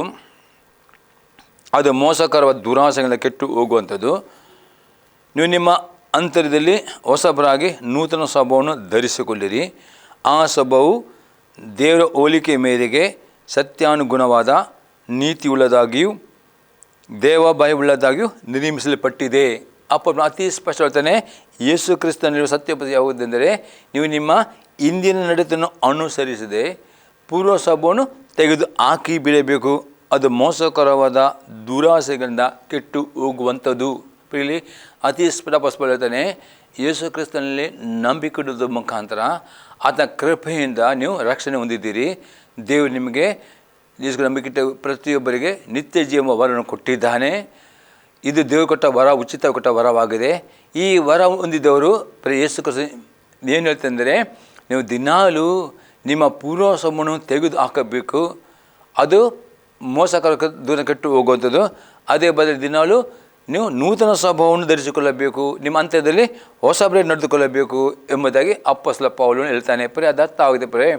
ಅದು ಮೋಸಕರವಾದ ದುರಾಸೆಗಳಿಂದ ಕೆಟ್ಟು ಹೋಗುವಂಥದ್ದು. ನೀವು ನಿಮ್ಮ ಅಂತರ್ಯದಲ್ಲಿ ಹೊಸಬರಾಗಿ ನೂತನ ಸ್ವಭಾವವನ್ನು ಧರಿಸಿಕೊಳ್ಳಿರಿ. ಆ ಸ್ವಭಾವವು ದೇವರ ಹೋಲಿಕೆ ಮೇರೆಗೆ ಸತ್ಯಾನುಗುಣವಾದ ನೀತಿಯುಳ್ಳದಾಗಿಯೂ ದೇವಭಯವುಳ್ಳದಾಗಿಯೂ ನಿರ್ಮಿಸಲ್ಪಟ್ಟಿದೆ. ಅತಿ ಸ್ಪಷ್ಟ ಹೇಳ್ತಾನೆ, ಯೇಸು ಕ್ರಿಸ್ತನಲ್ಲಿರುವ ಸತ್ಯೋಪದೇಶ ಯಾವುದೆಂದರೆ, ನೀವು ನಿಮ್ಮ ಇಂದಿನ ನಡತೆಯನ್ನು ಅನುಸರಿಸದೆ ಪೂರ್ವ ಸ್ವಭಾವವನ್ನು ತೆಗೆದು ಹಾಕಿ ಬಿಡಬೇಕು. ಅದು ಮೋಸಕರವಾದ ದುರಾಸೆಗಳಿಂದ ಕೆಟ್ಟು ಹೋಗುವಂಥದ್ದು. ಇಲ್ಲಿ ಅತಿ ಸ್ಪಷ್ಟ ಹೇಳ್ತಾನೆ, ಯೇಸು ಕ್ರಿಸ್ತನಲ್ಲಿ ನಂಬಿಕೆ ಇಡುವುದರ ಮುಖಾಂತರ ಆತನ ಕೃಪೆಯಿಂದ ನೀವು ರಕ್ಷಣೆ ಹೊಂದಿದ್ದೀರಿ. ದೇವರು ನಿಮಗೆ ಯೇಸು ನಂಬಿಕೆ ಇಟ್ಟ ಪ್ರತಿಯೊಬ್ಬರಿಗೆ ನಿತ್ಯ ಜೀವ ವರವನ್ನು ಕೊಟ್ಟಿದ್ದಾನೆ. ಇದು ದೇವರು ಕೊಟ್ಟ ವರ, ಉಚಿತ ಕೊಟ್ಟ ವರವಾಗಿದೆ. ಈ ವರ ಹೊಂದಿದ್ದವರು ಯೇಸು ಕ್ರಿಸ್ತ ಏನು ಹೇಳ್ತಂದರೆ, ನೀವು ದಿನಾಲೂ ನಿಮ್ಮ ಪೂರ್ವ ಸ್ವಭಾವವನ್ನು ತೆಗೆದು ಹಾಕಬೇಕು. ಅದು ಮೋಸಕರ ದೂರ ಕೆಟ್ಟು ಹೋಗುವಂಥದ್ದು. ಅದೇ ಬದಲು ದಿನಾಲೂ ನೀವು ನೂತನ ಸ್ವಭಾವವನ್ನು ಧರಿಸಿಕೊಳ್ಳಬೇಕು, ನಿಮ್ಮ ಅಂತ್ಯದಲ್ಲಿ ಹೊಸಬರೇ ನಡೆದುಕೊಳ್ಳಬೇಕು ಎಂಬುದಾಗಿ ಅಪೊಸ್ತಲ ಪೌಲನು ಹೇಳ್ತಾನೆ. ಅದು ಅರ್ಥ ಆಗಿದೆ.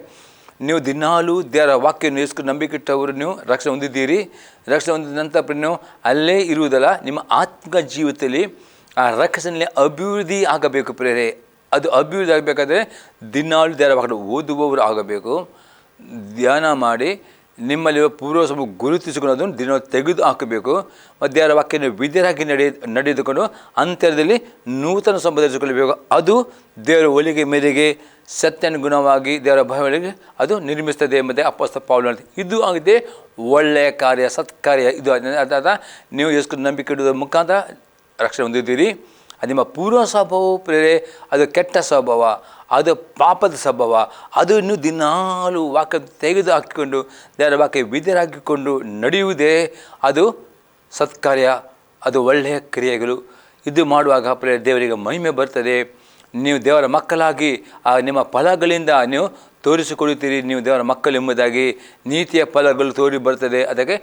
ನೀವು ದಿನಾಲೂ ದೇವರ ವಾಕ್ಯವನ್ನು ಇಸ್ಕೊಂಡು ನಂಬಿಕೆ ಇಟ್ಟವರು ನೀವು ರಕ್ಷಣೆ ಹೊಂದಿದ್ದೀರಿ. ರಕ್ಷಣೆ ಹೊಂದಿದ ನಂತರ ನೀವು ಅಲ್ಲೇ ಇರುವುದಲ್ಲ, ನಿಮ್ಮ ಆತ್ಮಿಕ ಜೀವಿತದಲ್ಲಿ ಆ ರಕ್ಷಣೆಯಲ್ಲಿ ಅಭಿವೃದ್ಧಿ ಆಗಬೇಕು. ಅದು ಅಭಿವೃದ್ಧಿ ಆಗಬೇಕಾದ್ರೆ ದಿನಾಲೂ ದೇವರ ವಾಕ್ಯ ಓದುವವರು ಆಗಬೇಕು. ಧ್ಯಾನ ಮಾಡಿ ನಿಮ್ಮಲ್ಲಿರುವ ಪೂರ್ವ ಸ್ವಭಾವ ಗುರುತಿಸಿಕೊಂಡು ಅದನ್ನು ದಿನ ತೆಗೆದು ಹಾಕಬೇಕು. ಮತ್ತು ದೇವರ ವಾಕ್ಯನ ವಿಧಿರಾಗಿ ನಡೆದುಕೊಂಡು ಅಂತರದಲ್ಲಿ ನೂತನ ಸ್ವಭಾವ ಧರಿಸಿಕೊಳ್ಳಬೇಕು. ಅದು ದೇವರ ಹೋಲಿಕೆ ಮೇರೆಗೆ ಸತ್ಯಾನುಗುಣವಾಗಿ ದೇವರ ಭಯಗಳಿಗೆ ಅದು ನಿರ್ಮಿಸ್ತದೆ ಎಂಬುದೇ ಅಪೊಸ್ತಲ ಪೌಲನು. ಇದು ಆಗಿದೆ ಒಳ್ಳೆಯ ಕಾರ್ಯ, ಸತ್ಕಾರ್ಯ. ಇದು ಅದಾದ ನೀವು ಎಷ್ಟು ನಂಬಿಕೆ ಇಡುವುದರ ಮುಖಾಂತರ ರಕ್ಷಣೆ ಹೊಂದಿದ್ದೀರಿ. ಅದು ನಿಮ್ಮ ಪೂರ್ವ ಸ್ವಭಾವ ಅದು ಕೆಟ್ಟ ಸ್ವಭಾವ, ಅದು ಪಾಪದ ಸ್ವಭಾವ. ಅದನ್ನು ದಿನಾಲೂ ವಾಕ್ಯ ತೆಗೆದು ಹಾಕಿಕೊಂಡು ದೇವರ ವಾಕ್ಯ ವಿಧಿರಾಗಿಕೊಂಡು ನಡೆಯುವುದೇ ಅದು ಸತ್ಕಾರ್ಯ, ಅದು ಒಳ್ಳೆಯ ಕ್ರಿಯೆಗಳು. ಇದು ಮಾಡುವಾಗ ದೇವರಿಗೆ ಮಹಿಮೆ ಬರ್ತದೆ. ನೀವು ದೇವರ ಮಕ್ಕಳಾಗಿ ನಿಮ್ಮ ಫಲಗಳಿಂದ ನೀವು ತೋರಿಸಿಕೊಳ್ಳುತ್ತೀರಿ. ನೀವು ದೇವರ ಮಕ್ಕಳು ಎಂಬುದಾಗಿ ನೀತಿಯ ಫಲಗಳು ತೋರಿ ಬರ್ತದೆ. ಅದಕ್ಕೆ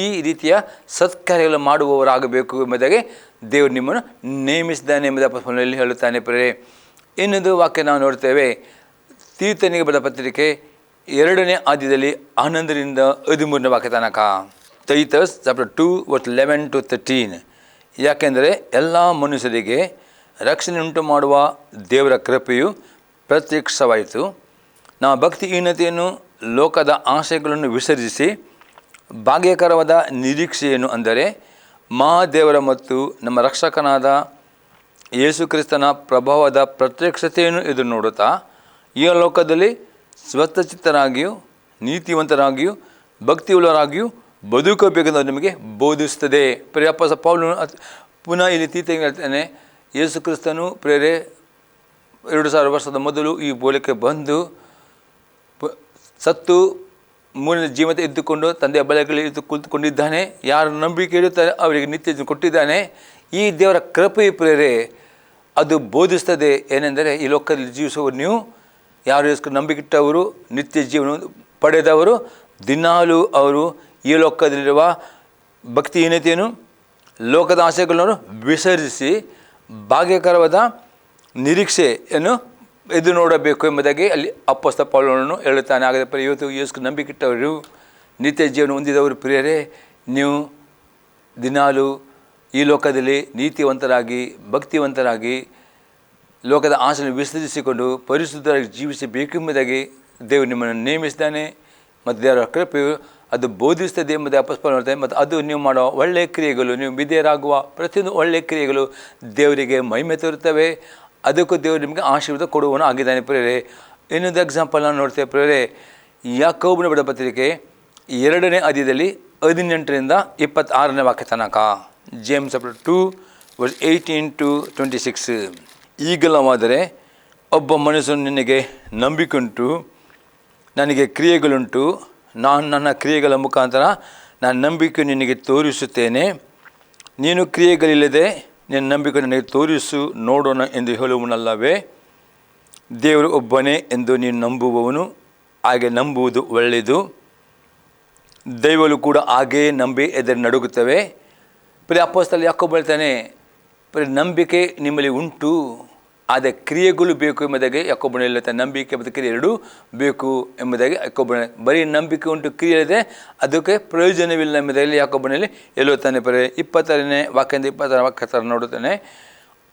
ಈ ರೀತಿಯ ಸತ್ಕಾರ್ಯಗಳು ಮಾಡುವವರಾಗಬೇಕು ಎಂಬುದಾಗಿ ದೇವರು ನಿಮ್ಮನ್ನು ನೇಮಿಸಿದ್ದಾನೆ ಎಂಬುದ ಪುಸ್ತಕದಲ್ಲಿ ಹೇಳುತ್ತಾನೆ. ಇನ್ನೊಂದು ವಾಕ್ಯ ನಾವು ನೋಡ್ತೇವೆ, ತೀತನಿಗೆ ಬರೆದ ಪತ್ರಿಕೆ 2ನೇ ಅಧ್ಯಾಯದಲ್ಲಿ 11ರಿಂದ 13ನೇ ವಾಕ್ಯ ತನಕ. Titus chapter 2 verse 11 to 13. ಯಾಕೆಂದರೆ ಎಲ್ಲ ಮನುಷ್ಯರಿಗೆ ರಕ್ಷಣೆ ಉಂಟು ಮಾಡುವ ದೇವರ ಕೃಪೆಯು ಪ್ರತ್ಯಕ್ಷವಾಯಿತು. ನಾವು ಭಕ್ತಿಹೀನತೆಯನ್ನು ಲೋಕದ ಆಶಯಗಳನ್ನು ವಿಸರ್ಜಿಸಿ ಭಾಗ್ಯಕರವಾದ ನಿರೀಕ್ಷೆಯನ್ನು, ಅಂದರೆ ಮಹಾದೇವರ ಮತ್ತು ನಮ್ಮ ರಕ್ಷಕನಾದ ಯೇಸು ಕ್ರಿಸ್ತನ ಪ್ರಭಾವದ ಪ್ರತ್ಯಕ್ಷತೆಯನ್ನು ಎದುರು ನೋಡುತ್ತಾ ಈ ಲೋಕದಲ್ಲಿ ಸ್ವತಚಿತ್ತರಾಗಿಯೂ ನೀತಿವಂತರಾಗಿಯೂ ಭಕ್ತಿಯುಳ್ಳವರಾಗಿಯೂ ಬದುಕಬೇಕೆಂದು ನಿಮಗೆ ಬೋಧಿಸುತ್ತದೆ. ಅಪೊಸ್ತಲ ಪೌಲನು ಪುನಃ ಇಲ್ಲಿ ತೀತನಿಗೆ ಹೇಳ್ತಾನೆ, ಯೇಸು ಕ್ರಿಸ್ತನು 2000 ವರ್ಷದ ಮೊದಲು ಈ ಬೋಲಕ್ಕೆ ಬಂದು ಸತ್ತು ಮೂರನೇ ಜೀವನ ಎದ್ದುಕೊಂಡು ತಂದೆಯ ಬಲಗಳಲ್ಲಿ ಕುಳಿತುಕೊಂಡಿದ್ದಾನೆ. ಯಾರು ನಂಬಿಕೆ ಇಡುತ್ತಾರೆ ಅವರಿಗೆ ನಿತ್ಯ ಕೊಟ್ಟಿದ್ದಾನೆ. ಈ ದೇವರ ಕೃಪೆ ಅದು ಬೋಧಿಸ್ತದೆ. ಏನೆಂದರೆ ಈ ಲೋಕದಲ್ಲಿ ಜೀವಿಸುವ ನೀವು ಯಾರು ಯೇಸು ನಂಬಿಕಿಟ್ಟವರು ನಿತ್ಯ ಜೀವನ ಪಡೆದವರು ದಿನಾಲೂ ಅವರು ಈ ಲೋಕದಲ್ಲಿರುವ ಭಕ್ತಿಹೀನತೆಯನ್ನು ಲೋಕದ ಆಸೆಗಳನ್ನು ವಿಸರ್ಜಿಸಿ ಭಾಗ್ಯಕರವಾದ ನಿರೀಕ್ಷೆಯನ್ನು ಎದುರು ನೋಡಬೇಕು ಎಂಬುದಾಗಿ ಅಲ್ಲಿ ಅಪೊಸ್ತಲ ಪೌಲನು ಹೇಳುತ್ತಾನೆ. ಹಾಗಾದರೆ ಇವತ್ತು ಯೇಸು ನಂಬಿಕಿಟ್ಟವರು ನಿತ್ಯ ಜೀವನ ಹೊಂದಿದವರು ಪ್ರಿಯರೇ, ನೀವು ದಿನಾಲು ಈ ಲೋಕದಲ್ಲಿ ನೀತಿವಂತರಾಗಿ ಭಕ್ತಿವಂತರಾಗಿ ಲೋಕದ ಆಸೆಯನ್ನು ವಿಸರ್ಜಿಸಿಕೊಂಡು ಪರಿಶುದ್ಧರಾಗಿ ಜೀವಿಸಬೇಕೆಂಬುದಾಗಿ ದೇವರು ನಿಮ್ಮನ್ನು ನೇಮಿಸಿದ್ದಾನೆ ಮತ್ತು ದೇವರ ಕೃಪೆಯು ಅದು ಬೋಧಿಸ್ತದೆ ಎಂಬುದೇ ಅಪೊಸ್ತಲ ನೋಡ್ತಾರೆ. ಮತ್ತು ಅದು ನೀವು ಮಾಡೋ ಒಳ್ಳೆಯ ಕ್ರಿಯೆಗಳು, ನೀವು ವಿಧೇಯರಾಗುವ ಪ್ರತಿಯೊಂದು ಒಳ್ಳೆಯ ಕ್ರಿಯೆಗಳು ದೇವರಿಗೆ ಮಹಿಮೆ ತರುತ್ತವೆ. ಅದಕ್ಕೂ ದೇವರು ನಿಮಗೆ ಆಶೀರ್ವಾದ ಕೊಡುವನು ಆಗಿದ್ದಾನೆ ಪ್ರಿಯರೇ. ಇನ್ನೊಂದು ಎಕ್ಸಾಂಪಲ್ ನಾನು ನೋಡ್ತೇವೆ ಪ್ರಿಯರೇ, ಯಾಕೋಬನ ಬರೆದ ಪತ್ರಿಕೆ 2ನೇ ಅಧ್ಯಾಯದಲ್ಲಿ 18ರಿಂದ 26ನೇ ವಾಕ್ಯ ತನಕ. ಜೇಮ್ಸ್ 2:18-26. ಈಗಲವಾದರೆ ಒಬ್ಬ ಮನುಷ್ಯನು ನಿನಗೆ ನಂಬಿಕೆಯುಂಟು, ನನಗೆ ಕ್ರಿಯೆಗಳುಂಟು, ನಾನು ನನ್ನ ಕ್ರಿಯೆಗಳ ಮುಖಾಂತರ ನಾನು ನಂಬಿಕೆ ನಿನಗೆ ತೋರಿಸುತ್ತೇನೆ. ನೀನು ಕ್ರಿಯೆಗಳಿಲ್ಲದೆ ನಿನ್ನ ನಂಬಿಕೆ ನನಗೆ ತೋರಿಸು ನೋಡೋಣ ಎಂದು ಹೇಳುವನಲ್ಲವೇ? ದೇವರು ಒಬ್ಬನೇ ಎಂದು ನೀನು ನಂಬುವವನು, ಹಾಗೆ ನಂಬುವುದು ಒಳ್ಳೆಯದು. ದೈವಗಳು ಕೂಡ ಹಾಗೆಯೇ ನಂಬಿ ಎದುರು ನಡುಗುತ್ತವೆ. ಅಪೊಸ್ತಲ ಯಾಕೋಬ ಹೇಳ್ತಾನೆ, ನಂಬಿಕೆ ನಿಮ್ಮಲ್ಲಿ ಉಂಟು, ಆದರೆ ಕ್ರಿಯೆಗಳು ಬೇಕು ಎಂಬುದಾಗಿ ಯಾಕೋಬ ಹೇಳುತ್ತಾನೆ. ನಂಬಿಕೆ ಮತ್ತು ಕ್ರಿಯೆ ಎರಡೂ ಬೇಕು ಎಂಬುದಾಗಿ ಯಾಕೋಬ, ಬರೀ ನಂಬಿಕೆ ಉಂಟು ಕ್ರಿಯೆ ಇದೆ ಅದಕ್ಕೆ ಪ್ರಯೋಜನವಿಲ್ಲ ಎಂಬುದಾಗಿ ಯಾಕೋಬನಲ್ಲಿ ಹೇಳುತ್ತಾನೆ. 20ನೇ ವಾಕ್ಯದಿಂದ 26ನೇ ವಾಕ್ಯ ಥರ ನೋಡುತ್ತಾನೆ.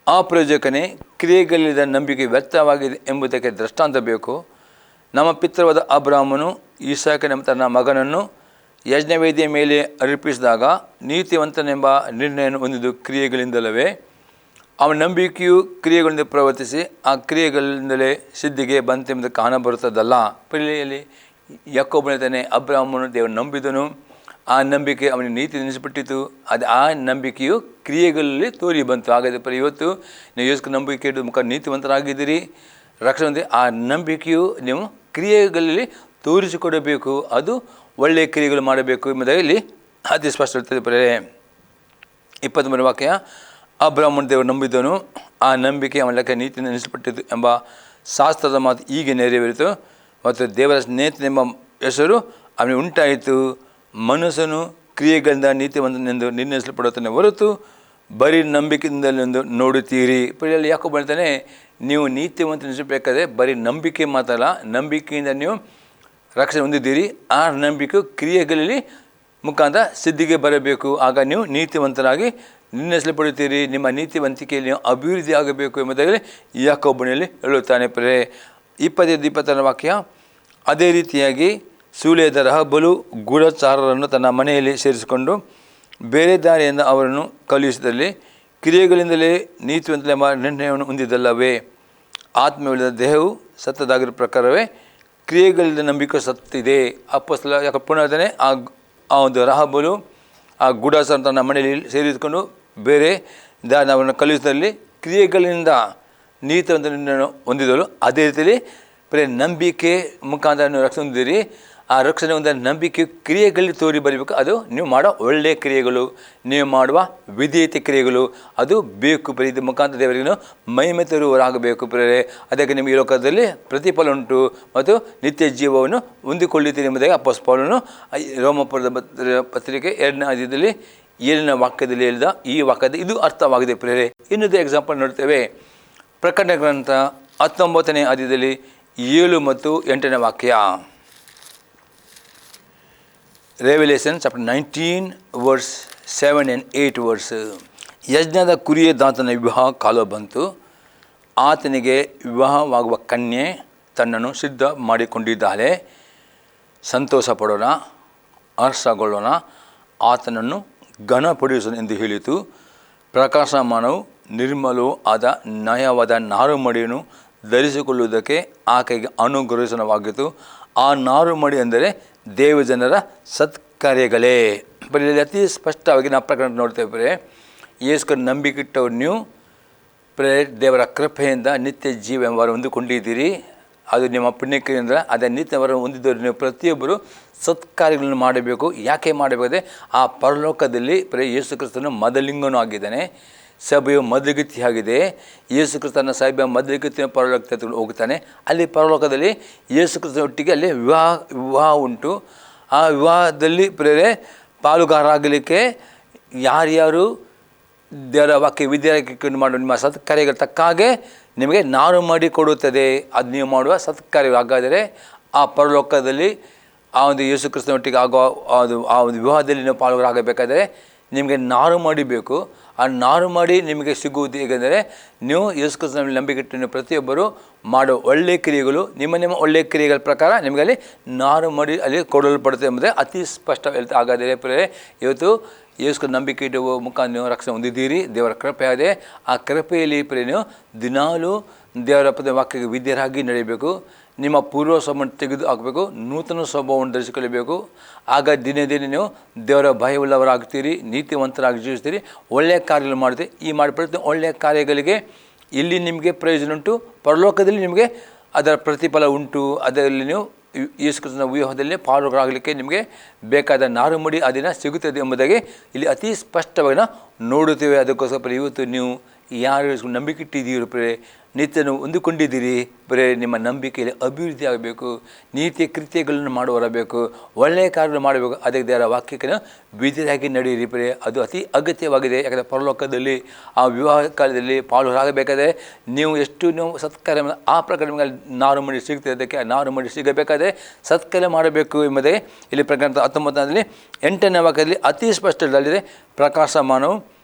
ಆ ಪ್ರಯೋಜಕನೇ ಕ್ರಿಯೆಗಳಿಲ್ಲದ ನಂಬಿಕೆ ವ್ಯರ್ಥವಾಗಿದೆ ಎಂಬುದಕ್ಕೆ ದೃಷ್ಟಾಂತ ಬೇಕು. ನಮ್ಮ ಪಿತೃವಾದ ಅಬ್ರಹಾಮನು ಇಸಾಕನೆಂಬ ತನ್ನ ಮಗನನ್ನು ಯಜ್ಞವೇದಿಯ ಮೇಲೆ ಅರ್ಪಿಸಿದಾಗ ನೀತಿವಂತನೆಂಬ ನಿರ್ಣಯವನ್ನು ಹೊಂದಿದ್ದು ಕ್ರಿಯೆಗಳಿಂದಲವೇ? ಅವನ ನಂಬಿಕೆಯು ಕ್ರಿಯೆಗಳಿಂದ ಪ್ರವರ್ತಿಸಿ ಆ ಕ್ರಿಯೆಗಳಿಂದಲೇ ಸಿದ್ಧಿಗೆ ಬಂತೆಂಬುದು ಕಾಣಬರುತ್ತದಲ್ಲ. ಪಲ್ಲಿಯಲ್ಲಿ ಯಾಕೋಬ ಹೇಳ್ತಾನೆ, ಅಬ್ರಹಾಮನು ದೇವರು ನಂಬಿದನು, ಆ ನಂಬಿಕೆ ಅವನಿಗೆ ನೀತಿ ನೆನೆಸಿಬಿಟ್ಟಿತು, ಅದು ಆ ನಂಬಿಕೆಯು ಕ್ರಿಯೆಗಳಲ್ಲಿ ತೋರಿ ಬಂತು. ಹಾಗಾದರೆ ಇವತ್ತು ನೀವು ಯೇಸು ನಂಬಿಕೆ ಇಟ್ಟು ಮುಖ ನೀತಿವಂತರಾಗಿದ್ದೀರಿ, ರಕ್ಷಣೆ. ಆ ನಂಬಿಕೆಯು ನೀವು ಕ್ರಿಯೆಗಳಲ್ಲಿ ತೋರಿಸಿಕೊಡಬೇಕು, ಅದು ಒಳ್ಳೆಯ ಕ್ರಿಯೆಗಳು ಮಾಡಬೇಕು ಎಂಬುದಾಗಿ ಇಲ್ಲಿ ಅತಿ ಸ್ಪಷ್ಟ ಇರ್ತದೆ. 23ನೇ ವಾಕ್ಯ, ಅಬ್ರಹಾಮನು ದೇವರು ನಂಬಿದನು, ಆ ನಂಬಿಕೆ ಅವನ ಲೆಕ್ಕ ನೀತಿ ನೆನೆಸಲ್ಪಟ್ಟಿತು ಎಂಬ ಶಾಸ್ತ್ರದ ಮಾತು ಹೀಗೆ ನೆರವೇರಿತು. ಮತ್ತು ದೇವರ ಸ್ನೇಹಿತನೆಂಬ ಹೆಸರು ಅವನಿಗೆ ಉಂಟಾಯಿತು. ಮನುಷ್ಯನು ಕ್ರಿಯೆಗಳಿಂದ ನೀತಿವಂತನೆಂದು ನಿರ್ಣಯಿಸಲ್ಪಡುತ್ತಾನೆ ಹೊರತು ಬರೀ ನಂಬಿಕೆಯಿಂದಲೆಂದು ನೋಡುತ್ತೀರಿ. ಇಲ್ಲಿ ಯಾಕೋಬ ಹೇಳ್ತಾನೆ, ನೀವು ನೀತಿವಂತ ನೆನೆಸಬೇಕಾದ್ರೆ ಬರೀ ನಂಬಿಕೆ ಮಾತಲ್ಲ, ನಂಬಿಕೆಯಿಂದ ನೀವು ರಕ್ಷಣೆ ಹೊಂದಿದ್ದೀರಿ. ಆ ನಂಬಿಕೆಯು ಕ್ರಿಯೆಗಳಲ್ಲಿ ಮುಖಾಂತರ ಸಿದ್ಧಿಗೆ ಬರಬೇಕು. ಆಗ ನೀವು ನೀತಿವಂತರಾಗಿ ನಿರ್ಣಯಿಸಲ್ಪಡುತ್ತೀರಿ. ನಿಮ್ಮ ನೀತಿವಂತಿಕೆಯಲ್ಲಿ ನೀವು ಅಭಿವೃದ್ಧಿ ಆಗಬೇಕು ಎಂಬುದಾಗಿ ಯಾಕೋಬನಲ್ಲಿ ಹೇಳುತ್ತಾನೆ. 25-26ನೇ ವಾಕ್ಯ, ಅದೇ ರೀತಿಯಾಗಿ ಸೂಲೆಯದ ರಹಬಲು ಗೂಢಚಾರರನ್ನು ತನ್ನ ಮನೆಯಲ್ಲಿ ಸೇರಿಸಿಕೊಂಡು ಬೇರೆ ದಾರಿಯಿಂದ ಅವರನ್ನು ಕಳುಹಿಸಿದಲ್ಲಿ ಕ್ರಿಯೆಗಳಿಂದಲೇ ನೀತಿವಂತನೆಂಬ ನಿರ್ಣಯವನ್ನು ಹೊಂದಿದ್ದಲ್ಲವೇ? ಆತ್ಮವಿಲ್ಲದ ದೇಹವು ಸತ್ತದಾಗಿರೋ ಪ್ರಕಾರವೇ ಕ್ರಿಯೆಗಳಿಂದ ನಂಬಿಕೆ ಸತ್ತಿದೆ. ಅಪೊಸ್ತಲ ಯಾಕೆ ಪುನಃ ಹೇಳ್ತಾನೆ, ಆ ಒಂದು ರಹಬಲು ಆ ಗೂಢಚಾರ ತನ್ನ ಮನೆಯಲ್ಲಿ ಸೇರಿಸಿಕೊಂಡು ಬೇರೆ ದಾರಿ ಅವರನ್ನು ಕಳುಹಿಸಿದಲ್ಲಿ ಕ್ರಿಯೆಗಳಿಂದ ನೀತಿವಂತ ನಿರ್ಣಯ ಹೊಂದಿದಳು. ಅದೇ ರೀತಿಯಲ್ಲಿ ನಂಬಿಕೆ ಮುಖಾಂತರ ನೀವು ರಕ್ಷಣೆ ಹೊಂದಿದ್ದೀರಿ. ಆ ರಕ್ಷಣೆ ಹೊಂದ ನಂಬಿಕೆ ಕ್ರಿಯೆಗಳಲ್ಲಿ ತೋರಿ ಬರಬೇಕು. ಅದು ನೀವು ಮಾಡೋ ಒಳ್ಳೆಯ ಕ್ರಿಯೆಗಳು, ನೀವು ಮಾಡುವ ವಿಧೇಯತೆ ಕ್ರಿಯೆಗಳು, ಅದು ಬೇಕು. ಇದು ಮುಖಾಂತರ ದೇವರಿಗೆ ಮಹಿಮೆ ತರುವವರಾಗಬೇಕು. ಅದಕ್ಕೆ ನಿಮಗೆ ಈ ಲೋಕದಲ್ಲಿ ಪ್ರತಿಫಲ ಉಂಟು ಮತ್ತು ನಿತ್ಯ ಜೀವವನ್ನು ಹೊಂದಿಕೊಳ್ಳುತ್ತೀರಿ ಎಂಬುದಾಗಿ ಅಪೊಸ್ತಲ ಪೌಲನು ರೋಮಾಪುರದ ಪತ್ರಿಕೆ 2ನೇ ಅಧ್ಯಾಯದಲ್ಲಿ 7ನೇ ವಾಕ್ಯದಲ್ಲಿ ಹೇಳಿದ ಈ ವಾಕ್ಯದ ಇದು ಅರ್ಥವಾಗಿದೆ. ಇನ್ನೊಂದು ಎಕ್ಸಾಂಪಲ್ ನೋಡ್ತೇವೆ. ಪ್ರಕಟಣೆ ಗ್ರಂಥ 19ನೇ ಅಧ್ಯಾಯದಲ್ಲಿ 7 ಮತ್ತು 8ನೇ ವಾಕ್ಯ. Revelation chapter 19 verse 7 and 8 verse. ಯಜ್ಞದ ಕುರಿಯ ದಾತನ ವಿವಾಹ ಕಾಲ ಬಂತು. ಆತನಿಗೆ ವಿವಾಹವಾಗುವ ಕನ್ಯೆ ತನ್ನನ್ನು ಸಿದ್ಧ ಮಾಡಿಕೊಂಡಿದ್ದಾಳೆ. ಸಂತೋಷ ಪಡೋಣ, ಹರ್ಷಗೊಳ್ಳೋಣ, ಆತನನ್ನು ಘನಪಡಿಸೋಣ ಎಂದು ಹೇಳಿತು. ಪ್ರಕಾಶಮಾನವು ನಿರ್ಮಲವೂ ಆದ ನಯವಾದ ನಾರುಮಡಿಯನ್ನು ಧರಿಸಿಕೊಳ್ಳುವುದಕ್ಕೆ ಆಕೆಗೆ ಅನುಗ್ರಹಿಸವಾಗಿತ್ತು. ಆ ನಾರುಮಡಿ ಅಂದರೆ ದೇವಜನರ ಸತ್ಕಾರ್ಯಗಳೇ. ಅತಿ ಸ್ಪಷ್ಟವಾಗಿ ನಾವು ಪ್ರಕರಣ ನೋಡ್ತೇವೆ. ಯೇಸು ನಂಬಿಕೆ ಇಟ್ಟವ್ರು ನೀವು ದೇವರ ಕೃಪೆಯಿಂದ ನಿತ್ಯ ಜೀವ ಎಂಬವರು ಹೊಂದಿಕೊಂಡಿದ್ದೀರಿ. ಅದು ನಿಮ್ಮ ಪುಣ್ಯಕ್ರಿಯೆಯಿಂದ ಅದೇ ನಿತ್ಯವರ ಹೊಂದಿದ್ದವರು ನೀವು ಪ್ರತಿಯೊಬ್ಬರು ಸತ್ಕಾರ್ಯಗಳನ್ನು ಮಾಡಬೇಕು. ಯಾಕೆ ಮಾಡಬೇಕಾದ್ರೆ ಆ ಪರಲೋಕದಲ್ಲಿ ಯೇಸು ಕ್ರಿಸ್ತನು ಮದಲಿಂಗನೂ ಆಗಿದ್ದಾನೆ, ಸಭೆಯು ಮಧ್ಯಗತಿಯಾಗಿದೆ. ಯೇಸು ಕ್ರಿಸ್ತನ ಸಭೆಯ ಮಧ್ಯಗತಿಯ ಪರಲೋಕ ತೆಗೆದುಕೊಂಡು ಹೋಗುತ್ತಾನೆ. ಅಲ್ಲಿ ಪರಲೋಕದಲ್ಲಿ ಯೇಸು ಕ್ರಿಸ್ತನ ಒಟ್ಟಿಗೆ ಅಲ್ಲಿ ವಿವಾಹ ಉಂಟು. ಆ ವಿವಾಹದಲ್ಲಿ ಪ್ರೇರೆ ಪಾಲುಗಾರರಾಗಲಿಕ್ಕೆ ಯಾರ್ಯಾರು ದೇವರ ವಾಕ್ಯ ವಿದ್ಯಾರ್ಥಿ ಮಾಡುವ ನಿಮ್ಮ ಸತ್ಕಾರ್ಯಗಳ ತಕ್ಕ ಹಾಗೆ ನಿಮಗೆ ನಾರು ಮಾಡಿ ಕೊಡುತ್ತದೆ. ಅದು ನೀವು ಮಾಡುವ ಸತ್ಕಾರ್ಯ. ಹಾಗಾದರೆ ಆ ಪರಲೋಕದಲ್ಲಿ ಆ ಒಂದು ಯೇಸು ಕ್ರಿಸ್ತನೊಟ್ಟಿಗೆ ಆಗೋ ಆ ಒಂದು ವಿವಾಹದಲ್ಲಿ ನೀವು ಪಾಲುಗಾರರಾಗಬೇಕಾದರೆ ನಿಮಗೆ ನಾರು ಮಾಡಿಬೇಕು. ಆ ನಾರು ಮಾಡಿ ನಿಮಗೆ ಸಿಗುವುದು ಹೇಗೆಂದರೆ ನೀವು ಯೇಸು ಕ್ರಿಸ್ತನಲ್ಲಿ ನಂಬಿಕೆಟ್ಟು ಪ್ರತಿಯೊಬ್ಬರು ಮಾಡೋ ಒಳ್ಳೆಯ ಕ್ರಿಯೆಗಳು ನಿಮ್ಮ ಒಳ್ಳೆಯ ಕ್ರಿಯೆಗಳ ಪ್ರಕಾರ ನಿಮಗೆ ಅಲ್ಲಿ ನಾರು ಮಾಡಿ ಅಲ್ಲಿ ಕೊಡಲ್ಪಡುತ್ತೆ ಎಂಬುದೇ ಅತಿ ಸ್ಪಷ್ಟ ಹೇಳ್ತಾ. ಹಾಗಾದರೆ ಪ್ರೇರೆ ಇವತ್ತು ಯೇಸು ನಂಬಿಕೆ ಇಡುವ ಮುಖಾಂತರ ನೀವು ರಕ್ಷಣೆ ಹೊಂದಿದ್ದೀರಿ. ದೇವರ ಕೃಪೆ ಇದೆ. ಆ ಕೃಪೆಯಲ್ಲಿ ಪ್ರೇರೆ ನೀವು ದಿನಾಲೂ ದೇವರ ಪದ ವಾಕ್ಯಕ್ಕೆ ವಿದ್ಯರಾಗಿ ನಡೆಯಬೇಕು. ನಿಮ್ಮ ಪೂರ್ವ ಸ್ವಭಾವವನ್ನು ತೆಗೆದು ಹಾಕಬೇಕು. ನೂತನ ಸ್ವಭಾವವನ್ನು ಧರಿಸಿಕೊಳ್ಳಬೇಕು. ಆಗ ದಿನೇ ದಿನೇ ನೀವು ದೇವರ ಭಯವುಳ್ಳವರಾಗ್ತೀರಿ, ನೀತಿವಂತರಾಗಿ ಜೀವಿಸ್ತೀರಿ, ಒಳ್ಳೆಯ ಕಾರ್ಯಗಳು ಮಾಡ್ತೀರಿ. ಈ ಮಾಡಿಬಿಡ್ತೀವಿ ಒಳ್ಳೆಯ ಕಾರ್ಯಗಳಿಗೆ ಇಲ್ಲಿ ನಿಮಗೆ ಪ್ರಯೋಜನ ಉಂಟು, ಪರಲೋಕದಲ್ಲಿ ನಿಮಗೆ ಅದರ ಪ್ರತಿಫಲ ಉಂಟು. ಅದರಲ್ಲಿ ನೀವು ಯೇಸು ಕ್ರಿಸ್ತನ ವಿವಾಹದಲ್ಲಿ ಪಾಲುಗಾರರಾಗಲಿಕ್ಕೆ ನಿಮಗೆ ಬೇಕಾದ ನಾರುಮಡಿ ಆ ದಿನ ಸಿಗುತ್ತದೆ ಎಂಬುದಾಗಿ ಇಲ್ಲಿ ಅತಿ ಸ್ಪಷ್ಟವಾಗಿ ನಾವು ನೋಡುತ್ತೇವೆ. ಅದಕ್ಕೋಸ್ಕರ ಇವತ್ತು ನೀವು ಯಾರು ನಂಬಿಕೆ ಇಟ್ಟಿದ್ದೀರಿ ಪ್ರೇರೆ, ನಿತ್ಯನು ಹೊಂದಿಕೊಂಡಿದ್ದೀರಿ ಬರೇ ನಿಮ್ಮ ನಂಬಿಕೆಯಲ್ಲಿ ಅಭಿವೃದ್ಧಿ ಆಗಬೇಕು, ನೀತಿಯ ಕೃತ್ಯಗಳನ್ನು ಮಾಡುವರಬೇಕು, ಒಳ್ಳೆಯ ಕಾರ್ಯಗಳು ಮಾಡಬೇಕು. ಅದಕ್ಕೆ ದೇವರ ವಾಕ್ಯಕ್ಕೆ ವಿಧಿಯಾಗಿ ನಡೆಯಿರಿ ಬರೇ. ಅದು ಅತಿ ಅಗತ್ಯವಾಗಿದೆ. ಯಾಕಂದರೆ ಪರಲೋಕದಲ್ಲಿ ಆ ವಿವಾಹ ಕಾಲದಲ್ಲಿ ಪಾಲುಗಾರರಾಗಬೇಕಾದ್ರೆ ನೀವು ಸತ್ಕಾರ್ಯ ಆ ಪ್ರಕಾರ ನಿಮಗೆ ನಾರು ಮಡಿ ಸಿಗ್ತದೆ. ಅದಕ್ಕೆ ಆ ನಾರು ಮಡಿ ಸಿಗಬೇಕಾದ್ರೆ ಸತ್ಕಾರ್ಯ ಮಾಡಬೇಕು ಎಂಬುದೇ ಇಲ್ಲಿ ಪ್ರಕರಣ 19ರಲ್ಲಿ 8ನೇ ವಾಕ್ಯದಲ್ಲಿ ಅತಿ ಸ್ಪಷ್ಟದಲ್ಲಿದೆ. ಪ್ರಕಾಶಮಾನವು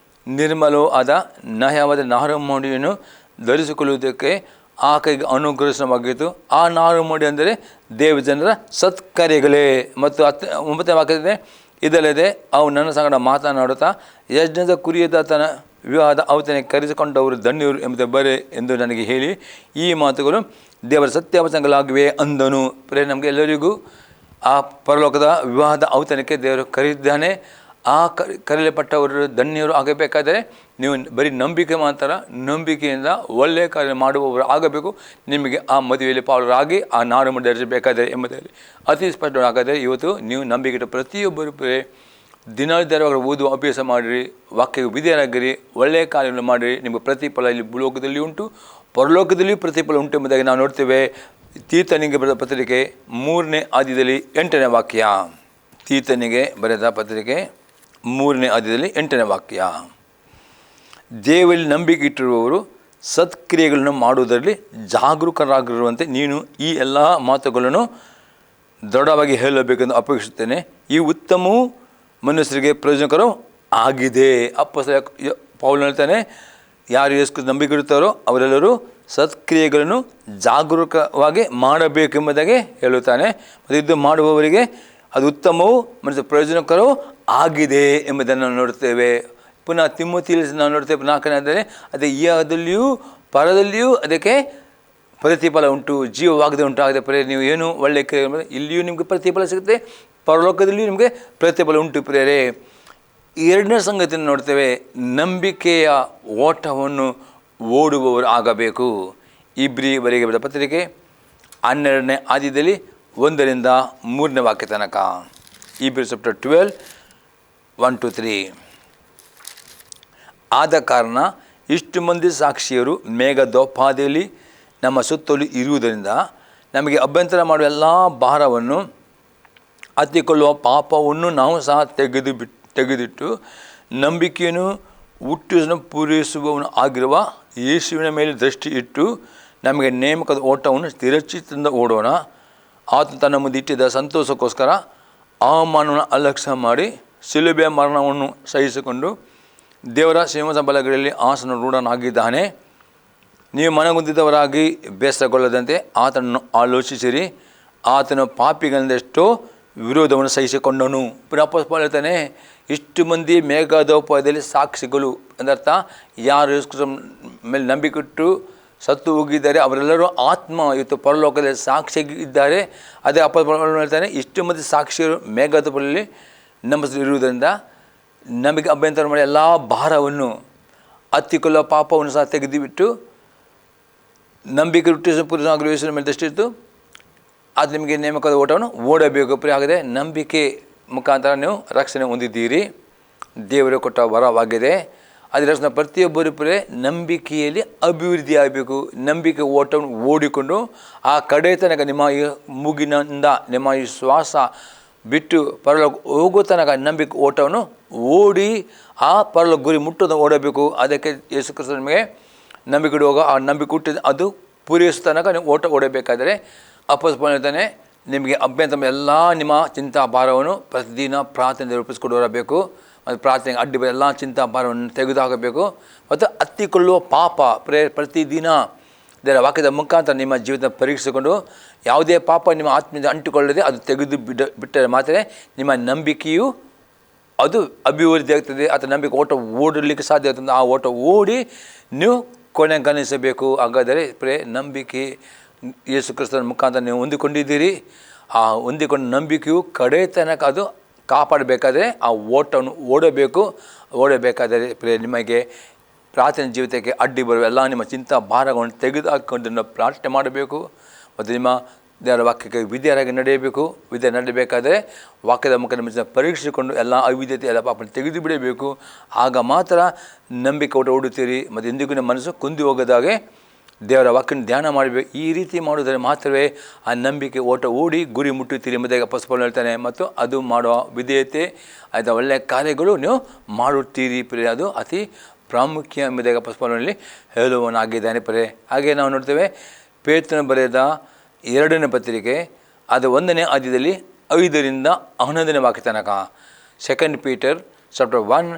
ನಿರ್ಮಲವೂ ಆದ ನಯವಾದ ನಾರುಮಡಿಯನ್ನು ಧರಿಸಿಕೊಳ್ಳುವುದಕ್ಕೆ ಆ ಕೈಗೆ ಅನುಗ್ರಹಿಸವಾಗಿತ್ತು. ಆ ನಾರುಮಡಿ ಅಂದರೆ ದೇವಜನರ ಸತ್ಕಾರ್ಯಗಳೇ. ಮತ್ತು 9ನೇ ವಾಕ್ಯದಲ್ಲಿ ಇದಲ್ಲದೆ ಅವು ನನ್ನ ಸಂಗಡ ಮಾತನಾಡುತ್ತಾ ಯಜ್ಞದ ಕುರಿಯದ ತನ್ನ ವಿವಾಹದ ಔತಣೆ ಕರೆಸಿಕೊಂಡವರು ಧನ್ಯರು ಎಂಬುದೇ ಬರೆ ಎಂದು ನನಗೆ ಹೇಳಿ ಈ ಮಾತುಗಳು ದೇವರ ಸತ್ಯವಚನಗಳಾಗಿವೆ ಅಂದನು. ಪ್ರೇ ನಮಗೆ ಎಲ್ಲರಿಗೂ ಆ ಪರಲೋಕದ ವಿವಾಹದ ಔತಣಕ್ಕೆ ದೇವರು ಕರೆದಿದ್ದಾನೆ. ಆ ಕರೆಯಲ್ಪಟ್ಟವರು ಧನ್ಯರು ಆಗಬೇಕಾದರೆ ನೀವು ಬರೀ ನಂಬಿಕೆ ಮಾತ್ರ, ನಂಬಿಕೆಯಿಂದ ಒಳ್ಳೆಯ ಕಾರ್ಯ ಮಾಡುವವರು ಆಗಬೇಕು. ನಿಮಗೆ ಆ ಮದುವೆಯಲ್ಲಿ ಪಾಲುರಾಗಿ ಆ ನಾರು ಧರಿಸಬೇಕಾದರೆ ಎಂಬುದರಲ್ಲಿ ಅತಿ ಸ್ಪಷ್ಟವಾಗದೆ ಇವತ್ತು ನೀವು ನಂಬಿಕೆ ಇಟ್ಟು ಪ್ರತಿಯೊಬ್ಬರು ದಿನದರವಾಗಿ ಓದುವ ಅಭ್ಯಾಸ ಮಾಡಿರಿ, ವಾಕ್ಯಕ್ಕೆ ವಿಧೇಯರಾಗಿರಿ, ಒಳ್ಳೆಯ ಕಾರ್ಯಗಳನ್ನು ಮಾಡಿರಿ. ನಿಮಗೆ ಪ್ರತಿಫಲ ಇಲ್ಲಿ ಭೂಲೋಕದಲ್ಲಿ ಉಂಟು, ಪರಲೋಕದಲ್ಲಿಯೂ ಪ್ರತಿಫಲ ಉಂಟು ಎಂಬುದಾಗಿ ನಾವು ನೋಡ್ತೇವೆ. ತೀತನಿಗೆ ಬರೆದ ಪತ್ರಿಕೆ 3ನೇ ಅಧ್ಯಾಯದಲ್ಲಿ 8ನೇ ವಾಕ್ಯ. ತೀತನಿಗೆ ಬರೆದ ಪತ್ರಿಕೆ 3ನೇ ಅಧ್ಯಾಯದಲ್ಲಿ 8ನೇ ವಾಕ್ಯ. ದೇವರಲ್ಲಿ ನಂಬಿಕೆ ಇಟ್ಟಿರುವವರು ಸತ್ಕ್ರಿಯೆಗಳನ್ನು ಮಾಡುವುದರಲ್ಲಿ ಜಾಗರೂಕರಾಗಿರುವಂತೆ ನೀನು ಈ ಎಲ್ಲ ಮಾತುಗಳನ್ನು ದೃಢವಾಗಿ ಹೇಳಬೇಕೆಂದು ಅಪೇಕ್ಷಿಸುತ್ತೇನೆ. ಈ ಉತ್ತಮವು ಮನುಷ್ಯರಿಗೆ ಪ್ರಯೋಜನಕರ ಆಗಿದೆ. ಅಪ್ಪಸ್ತಲ ಪೌಲ್ ಹೇಳ್ತಾನೆ, ಯಾರು ಯೇಸು ನಂಬಿಕೆ ಇಡುತ್ತಾರೋ ಅವರೆಲ್ಲರೂ ಸತ್ಕ್ರಿಯೆಗಳನ್ನು ಜಾಗರೂಕವಾಗಿ ಮಾಡಬೇಕೆಂಬುದಾಗಿ ಹೇಳುತ್ತಾನೆ. ಮತ್ತು ಇದು ಮಾಡುವವರಿಗೆ ಅದು ಉತ್ತಮವು ಮನುಷ್ಯ ಪ್ರಯೋಜನಕರವೂ ಆಗಿದೆ ಎಂಬುದನ್ನು ನಾವು ನೋಡ್ತೇವೆ. ಪುನಃ ತಿಮ್ಮೋತಿಯಲ್ಲಿ ನಾವು ನೋಡ್ತೇವೆ 4ನೇ ಅಂದರೆ ಅದೇ ಈಯದಲ್ಲಿಯೂ ಪರದಲ್ಲಿಯೂ ಅದಕ್ಕೆ ಪ್ರತಿಫಲ ಉಂಟು, ಜೀವವಾಗದೆ ಉಂಟಾಗದೆ. ಪ್ರೇರೆ ನೀವು ಏನು ಒಳ್ಳೆಯ ಕ್ರಿಯೆ ಇಲ್ಲಿಯೂ ನಿಮಗೆ ಪ್ರತಿಫಲ ಸಿಗುತ್ತೆ, ಪರಲೋಕದಲ್ಲಿಯೂ ನಿಮಗೆ ಪ್ರತಿಫಲ ಉಂಟು. ಪ್ರೇರೆ 2ನೇ ಸಂಗತಿಯನ್ನು ನೋಡ್ತೇವೆ, ನಂಬಿಕೆಯ ಓಟವನ್ನು ಓಡುವವರು ಆಗಬೇಕು. ಇಬ್ರಿಯವರೆಗೆ ಬರೆದ ಪತ್ರಿಕೆ 12ನೇ ಅಧ್ಯಾಯದಲ್ಲಿ 1ರಿಂದ 3ನೇ ವಾಕ್ಯ ತನಕ. Hebrews chapter 12, 1-3. ಆದ ಕಾರಣ ಇಷ್ಟು ಮಂದಿ ಸಾಕ್ಷಿಯರು ಮೇಘದೋಪಾದಿಯಲ್ಲಿ ನಮ್ಮ ಸುತ್ತಲೂ ಇರುವುದರಿಂದ ನಮಗೆ ಅಭ್ಯಂತರ ಮಾಡುವ ಎಲ್ಲ ಭಾರವನ್ನು ಹತ್ತಿಕೊಳ್ಳುವ ಪಾಪವನ್ನು ನಾವು ಸಹ ತೆಗೆದಿಟ್ಟು ನಂಬಿಕೆಯನ್ನು ಹುಟ್ಟಿಸನ್ನು ಪೂರೈಸುವವನು ಆಗಿರುವ ಯೇಸುವಿನ ಮೇಲೆ ದೃಷ್ಟಿ ಇಟ್ಟು ನಮಗೆ ನೇಮಕದ ಓಟವನ್ನು ಸ್ಥಿರಚಿತ್ತದಿಂದ ಓಡೋಣ. ಆತ ತನ್ನ ಮುಂದೆ ಇಟ್ಟಿದ್ದ ಸಂತೋಷಕ್ಕೋಸ್ಕರ ಅವಮಾನವನ್ನು ಅಲಕ್ಷ್ಯ ಮಾಡಿ ಶಿಲುಬೆಯ ಮರಣವನ್ನು ಸಹಿಸಿಕೊಂಡು ದೇವರ ಸಿಂಹಾಸನ ಬಲಗಡೆಯಲ್ಲಿ ಆಸನ ರೂಢನಾಗಿದ್ದಾನೆ. ನೀವು ಮನಗುಂದಿದವರಾಗಿ ಬೇಸರಗೊಳ್ಳದಂತೆ ಆತನನ್ನು ಆಲೋಚಿಸಿರಿ. ಆತನು ಪಾಪಿಗಳಿಂದೆಷ್ಟೋ ವಿರೋಧವನ್ನು ಸಹಿಸಿಕೊಂಡನು. ಅಪೊಸ್ತಲ ಹೇಳ್ತಾನೆ, ಇಷ್ಟು ಮಂದಿ ಮೇಘದೋಪಾಯದಲ್ಲಿ ಸಾಕ್ಷಿಗಳು ಎಂದರ್ಥ. ಯಾರು ಮೇಲೆ ನಂಬಿಕೆಟ್ಟು ಸತ್ತು ಹೋಗಿದ್ದಾರೆ ಅವರೆಲ್ಲರೂ ಆತ್ಮ ಇವತ್ತು ಪರಲೋಕದಲ್ಲಿ ಸಾಕ್ಷಿಯಾಗಿ ಇದ್ದಾರೆ. ಅದೇ ಅಪೊಸ್ತಲನು ಹೇಳ್ತಾನೆ, ಇಷ್ಟು ಮಂದಿ ಸಾಕ್ಷಿಯರು ಮೇಘದೋಪಾಯದಲ್ಲಿ ಇರುವುದರಿಂದ ನಮಗೆ ಅಭ್ಯಂತರ ಮಾಡಿ ಎಲ್ಲ ಭಾರವನ್ನು ಹತ್ತಿಕೊಳ್ಳುವ ಪಾಪವನ್ನು ಸಹ ತೆಗೆದುಬಿಟ್ಟು ನಂಬಿಕೆ ಹುಟ್ಟಿಸ ಪುರುಷನಾಗಲು ಯೇಸುವಿನ ಮೇಲೆ ದೃಷ್ಟಿತ್ತು ಅದು ನಿಮಗೆ ನೇಮಕದ ಓಟವನ್ನು ಓಡಬೇಕು. ಆಗದೆ ನಂಬಿಕೆ ಮುಖಾಂತರ ನೀವು ರಕ್ಷಣೆ ಹೊಂದಿದ್ದೀರಿ. ದೇವರು ಕೊಟ್ಟ ವರವಾಗಿದೆ. ಅದರ ಪ್ರತಿಯೊಬ್ಬರು ನಂಬಿಕೆಯಲ್ಲಿ ಅಭಿವೃದ್ಧಿ ಆಗಬೇಕು. ನಂಬಿಕೆ ಓಟವನ್ನು ಓಡಿಕೊಂಡು ಆ ಕಡೆ ತನಕ ನಿಮ್ಮ ಈ ಮೂಗಿನಿಂದ ನಿಮ್ಮ ಈ ಶ್ವಾಸ ಬಿಟ್ಟು ಪರಲೋಕ ಹೋಗೋ ತನಕ ನಂಬಿಕೆ ಓಟವನ್ನು ಓಡಿ ಆ ಪರಲೋಕ ಗುರಿ ಮುಟ್ಟೋದು ಓಡಬೇಕು. ಅದಕ್ಕೆ ಯೇಸು ಕ್ರಿಸ್ತ ನಿಮಗೆ ನಂಬಿಕೆ ಇಡುವಾಗ ಆ ನಂಬಿಕೆ ಹುಟ್ಟಿದ ಅದು ಪೂರೈಸೋ ತನಕ ನೀವು ಓಟ ಓಡಬೇಕಾದರೆ ಅಪೊಸ್ತಲನು ಹೇಳ್ತಾನೆ, ನಿಮಗೆ ಅಭ್ಯಂತರ ಎಲ್ಲ ನಿಮ್ಮ ಚಿಂತಾ ಭಾರವನ್ನು ಪ್ರತಿದಿನ ಪ್ರಾರ್ಥನೆ ರೂಪಿಸಿಕೊಂಡು ಬರಬೇಕು. ಮತ್ತು ಪ್ರಾರ್ಥನೆಗೆ ಅಡ್ಡಿ ಎಲ್ಲ ಚಿಂತಾ ಭಾರವನ್ನು ತೆಗೆದುಹಾಕಬೇಕು. ಮತ್ತು ಹತ್ತಿಕೊಳ್ಳುವ ಪಾಪ ಪ್ರತಿದಿನ ದೇವರ ವಾಕ್ಯದ ಮುಖಾಂತರ ನಿಮ್ಮ ಜೀವಿತ ಪರೀಕ್ಷಿಸಿಕೊಂಡು ಯಾವುದೇ ಪಾಪ ನಿಮ್ಮ ಆತ್ಮದಿಂದ ಅಂಟಿಕೊಳ್ಳದೆ ಅದು ತೆಗೆದು ಬಿಟ್ಟರೆ ಮಾತ್ರ ನಿಮ್ಮ ನಂಬಿಕೆಯು ಅದು ಅಭಿವೃದ್ಧಿ ಆಗ್ತದೆ. ಅಥವಾ ನಂಬಿಕೆ ಓಟ ಓಡಲಿಕ್ಕೆ ಸಾಧ್ಯ ಆಗ್ತದೆ. ಆ ಓಟ ಓಡಿ ನೀವು ಕೊನೆಗಣಿಸಬೇಕು. ಹಾಗಾದರೆ ನಂಬಿಕೆ ಯೇಸು ಕ್ರಿಸ್ತನ ಮುಖಾಂತರ ನೀವು ಹೊಂದಿಕೊಂಡಿದ್ದೀರಿ. ಆ ಹೊಂದಿಕೊಂಡ ನಂಬಿಕೆಯು ಕಡೆ ತನಕ ಅದು ಕಾಪಾಡಬೇಕಾದರೆ ಆ ಓಟವನ್ನು ಓಡಬೇಕಾದರೆ ನಿಮಗೆ ಪ್ರಾರ್ಥನೆ ಜೀವಿತಕ್ಕೆ ಅಡ್ಡಿ ಬರುವ ಎಲ್ಲ ನಿಮ್ಮ ಚಿಂತಾ ಭಾರಗಳನ್ನು ತೆಗೆದುಹಾಕಿಕೊಂಡು ಪ್ರಾರ್ಥನೆ ಮಾಡಬೇಕು. ಮತ್ತು ನಿಮ್ಮ ದೇವರ ವಾಕ್ಯಕ್ಕೆ ವಿದ್ಯಾರಾಗಿ ನಡೆಯಬೇಕು. ವಿದ್ಯೆ ನಡೆಯಬೇಕಾದರೆ ವಾಕ್ಯದ ಮುಖ ನಿಮ್ಮ ಪರೀಕ್ಷಿಸಿಕೊಂಡು ಎಲ್ಲ ಅವಿದ್ಯತೆ ಎಲ್ಲ ಪಾಪವನ್ನು ತೆಗೆದು ಬಿಡಬೇಕು. ಆಗ ಮಾತ್ರ ನಂಬಿಕೆ ಓಟ ಓಡುತ್ತೀರಿ. ಮತ್ತು ಎಂದಿಗೂ ನಿಮ್ಮ ಮನಸ್ಸು ಕುಂದಿ ಹೋಗದಾಗೆ ದೇವರ ವಾಕ್ಯನ ಧ್ಯಾನ ಮಾಡಬೇಕು. ಈ ರೀತಿ ಮಾಡುವುದರ ಮಾತ್ರವೇ ಆ ನಂಬಿಕೆ ಓಟ ಓಡಿ ಗುರಿ ಮುಟ್ಟುತ್ತೀರಿ ಎಂಬುದಾಗಿ ಅಪೊಸ್ತಲನು ಹೇಳ್ತಾನೆ. ಮತ್ತು ಅದು ಮಾಡುವ ವಿಧೇಯತೆ ಆಯಿತಾ ಒಳ್ಳೆಯ ಕಾರ್ಯಗಳು ನೀವು ಮಾಡುತ್ತೀರಿ ಅದು ಅತಿ ಪ್ರಾಮುಖ್ಯ ಎಂಬುದಾಗಿ ಅಪೊಸ್ತಲನಲ್ಲಿ ಹೇಳುವನಾಗಿದ್ದಾನೆ ಹಾಗೆ ನಾವು ನೋಡ್ತೇವೆ ಪೇತ್ರನು ಬರೆದ 2ನೇ ಪತ್ರಿಕೆ ಅದು 1ನೇ ಅಧ್ಯಾಯದಲ್ಲಿ 5ರಿಂದ 11ನೇ ವಾಕ್ಯ ತನಕ. 2 ಪೀಟರ್ ಚಾಪ್ಟರ್ 1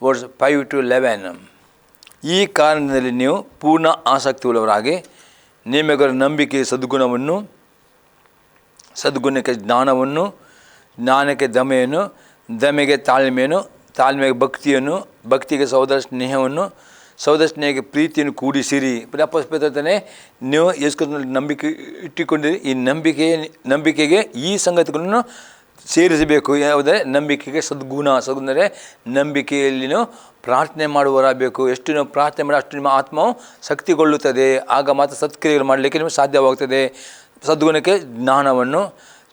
ವರ್ಸ್ 5-11. ಈ ಕಾರಣದಲ್ಲಿ ನೀವು ಪೂರ್ಣ ಆಸಕ್ತಿ ಉಳ್ಳವರಾಗಿ ನಿಮಗರ ನಂಬಿಕೆ ಸದ್ಗುಣಕ್ಕೆ ಜ್ಞಾನವನ್ನು, ಜ್ಞಾನಕ್ಕೆ ದಮೆಯನ್ನು, ದಮೆಗೆ ತಾಳ್ಮೆಯನ್ನು, ತಾಳ್ಮೆಗೆ ಭಕ್ತಿಯನ್ನು, ಭಕ್ತಿಗೆ ಸಹೋದರ ಸ್ನೇಹವನ್ನು, ಸಹೋದರ ಸ್ನೇಹಕ್ಕೆ ಪ್ರೀತಿಯನ್ನು ಕೂಡಿಸಿರಿ. ಅಪೊಸ್ತಲನೇ ನೀವು ಯೇಸು ನಂಬಿಕೆ ಇಟ್ಟುಕೊಂಡಿರಿ. ಈ ನಂಬಿಕೆಗೆ ಈ ಸಂಗತಿಗಳನ್ನು ಸೇರಿಸಬೇಕು. ಯಾವುದೇ ನಂಬಿಕೆಗೆ ಸದ್ಗುಣದರೆ ನಂಬಿಕೆಯಲ್ಲಿನೂ ಪ್ರಾರ್ಥನೆ ಮಾಡುವರಾಗಬೇಕು. ಎಷ್ಟು ನೀವು ಪ್ರಾರ್ಥನೆ ಮಾಡಿ ಅಷ್ಟು ನಿಮ್ಮ ಆತ್ಮವು ಶಕ್ತಿಗೊಳ್ಳುತ್ತದೆ. ಆಗ ಮಾತ್ರ ಸತ್ಕ್ರಿಯೆಗಳು ಮಾಡಲಿಕ್ಕೆ ನಿಮಗೆ ಸಾಧ್ಯವಾಗ್ತದೆ. ಸದ್ಗುಣಕ್ಕೆ ಜ್ಞಾನವನ್ನು,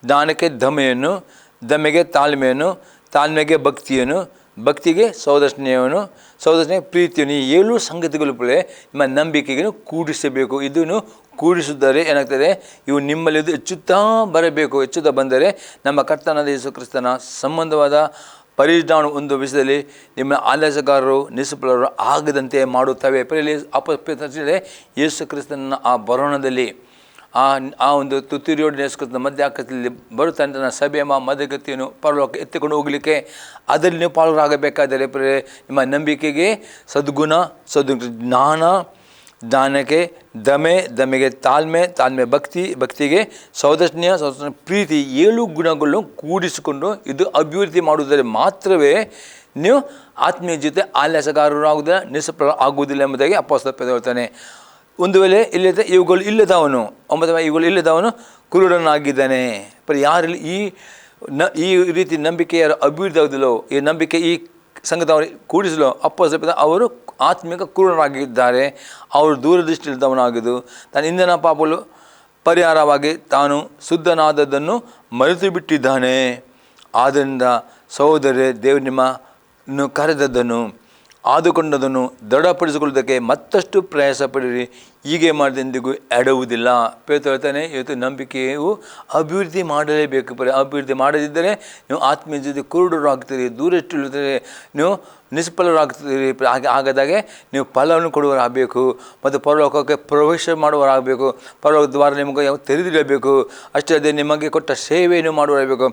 ಜ್ಞಾನಕ್ಕೆ ದಮೆಯನ್ನು, ದಮೆಗೆ ತಾಳ್ಮೆಯನ್ನು, ತಾಳ್ಮೆಗೆ ಭಕ್ತಿಯನ್ನು, ಭಕ್ತಿಗೆ ಸಹೋದರ ಸ್ನೇಹವನ್ನು, ಸಹೋದರ ಸ್ನೇಹ ಪ್ರೀತಿಯನ್ನು. ಈ 7 ಸಂಗತಿಗಳು ನಿಮ್ಮ ನಂಬಿಕೆಗೆ ಕೂಡಿಸಬೇಕು. ಇದನ್ನು ಕೂಡಿಸಿದರೆ ಏನಾಗ್ತದೆ, ಇವು ನಿಮ್ಮಲ್ಲಿ ಹೆಚ್ಚುತ್ತಾ ಬರಬೇಕು. ಹೆಚ್ಚುತ್ತಾ ಬಂದರೆ ನಮ್ಮ ಕರ್ತನಾದ ಯೇಸು ಕ್ರಿಸ್ತನ ಸಂಬಂಧವಾದ ಪರಿಜ್ಞಾನ ಒಂದು ವಿಷಯದಲ್ಲಿ ನಿಮ್ಮ ಆಲಸ್ಯಗಾರರು ನಿಸ್ಫಲರು ಆಗದಂತೆ ಮಾಡುತ್ತವೆ. ಅಪೊಸ್ತಲನೇ ಯೇಸು ಕ್ರಿಸ್ತನ ಆ ಬರೋಣದಲ್ಲಿ ಆ ಒಂದು ತುತ್ತೂರಿಯೋಡಿನ ಯೇಸು ಕ್ರಿಸ್ತನ ಮಧ್ಯಾಕಾಶದಲ್ಲಿ ಬರುತ್ತಾನೆ. ತನ್ನ ಸಭೆಯ ಮಧ್ಯಗತಿಯನ್ನು ಪರಲೋಕ ಎತ್ತಿಕೊಂಡು ಹೋಗಲಿಕ್ಕೆ ಅದರಲ್ಲಿ ನೀವು ಪಾಲ್ಗೊಳ್ಳಬೇಕಾದರೆ ನಿಮ್ಮ ನಂಬಿಕೆಗೆ ಜ್ಞಾನ, ಜ್ಞಾನಕ್ಕೆ ದಮೆಗೆ ತಾಳ್ಮೆ ಭಕ್ತಿಗೆ ಸಹೋದರ ಸ್ನೇಹ ಪ್ರೀತಿ 7 ಗುಣಗಳನ್ನು ಕೂಡಿಸಿಕೊಂಡು ಇದು ಅಭಿವೃದ್ಧಿ ಮಾಡುವುದರಲ್ಲಿ ಮಾತ್ರವೇ ನೀವು ಆತ್ಮೀಯ ಜೊತೆ ಆಲಸ್ಯಗಾರರು ಆಗುವುದಿಲ್ಲ, ನಿಸ್ಫಲ ಆಗುವುದಿಲ್ಲ ಎಂಬುದಾಗಿ ಅಪೊಸ್ತಲನು ಹೇಳ್ತಾನೆ. ಒಂದು ವೇಳೆ ಇವುಗಳು ಇಲ್ಲದವನು 9 ಇವುಗಳು ಇಲ್ಲದವನು ಕುರುಡನಾಗಿದ್ದಾನೆ. ಯಾರಲ್ಲಿ ಈ ರೀತಿ ನಂಬಿಕೆ ಯಾರು ಅಭಿವೃದ್ಧಿ ಆಗುವುದಿಲ್ಲೋ, ಈ ನಂಬಿಕೆ ಈ ಸಂಗತಿ ಅವರು ಕೂಡಿಸಲು ಅಪೊಸ್ತಲನು ಅವರು ಆತ್ಮಿಕ ಕುರುಡರಾಗಿದ್ದಾರೆ. ಅವರು ದೂರದೃಷ್ಟಿ ಇಲ್ಲದವನಾಗಿದ್ದು ತನ್ನ ಹಿಂದಿನ ಪಾಪಗಳು ಪರಿಹಾರವಾಗಿ ತಾನು ಶುದ್ಧನಾದದ್ದನ್ನು ಮರೆತು ಬಿಟ್ಟಿದ್ದಾನೆ. ಆದ್ದರಿಂದ ಸಹೋದರರೇ, ದೇವರು ನಿಮ್ಮನ್ನು ಕರೆದದ್ದನ್ನು ಆದುಕೊಂಡದನ್ನು ದೃಢಪಡಿಸಿಕೊಳ್ಳುವುದಕ್ಕೆ ಮತ್ತಷ್ಟು ಪ್ರಯಾಸ ಪಡಿರಿ. ಹೀಗೆ ಮಾಡಿದೆಂದಿಗೂ ಎಡುವುದಿಲ್ಲ. ಪೇತ್ರ ಹೇಳ್ತಾನೆ, ಇವತ್ತು ನಂಬಿಕೆಯು ಅಭಿವೃದ್ಧಿ ಮಾಡಲೇಬೇಕು. ಅಭಿವೃದ್ಧಿ ಮಾಡದಿದ್ದರೆ ನೀವು ಆತ್ಮೀಯ ಜೊತೆ ಕುರುಡರು ಆಗ್ತೀರಿ, ದೂರಷ್ಟಿರುತ್ತೀರಿ, ನೀವು ನಿಷ್ಫಲರಾಗ್ತೀರಿ. ಆಗದಾಗೆ ನೀವು ಫಲವನ್ನು ಕೊಡುವರಾಗಬೇಕು ಮತ್ತು ಪರಲೋಕಕ್ಕೆ ಪ್ರವೇಶ ಮಾಡುವರಾಗಬೇಕು. ಪರಲೋಕ ದ್ವಾರ ನಿಮಗೆ ತೆರೆದಿರಬೇಕು. ಅಷ್ಟೇ ಅದೇ ನಿಮಗೆ ಕೊಟ್ಟ ಸೇವೆಯನ್ನು ಮಾಡುವರಾಗಬೇಕು.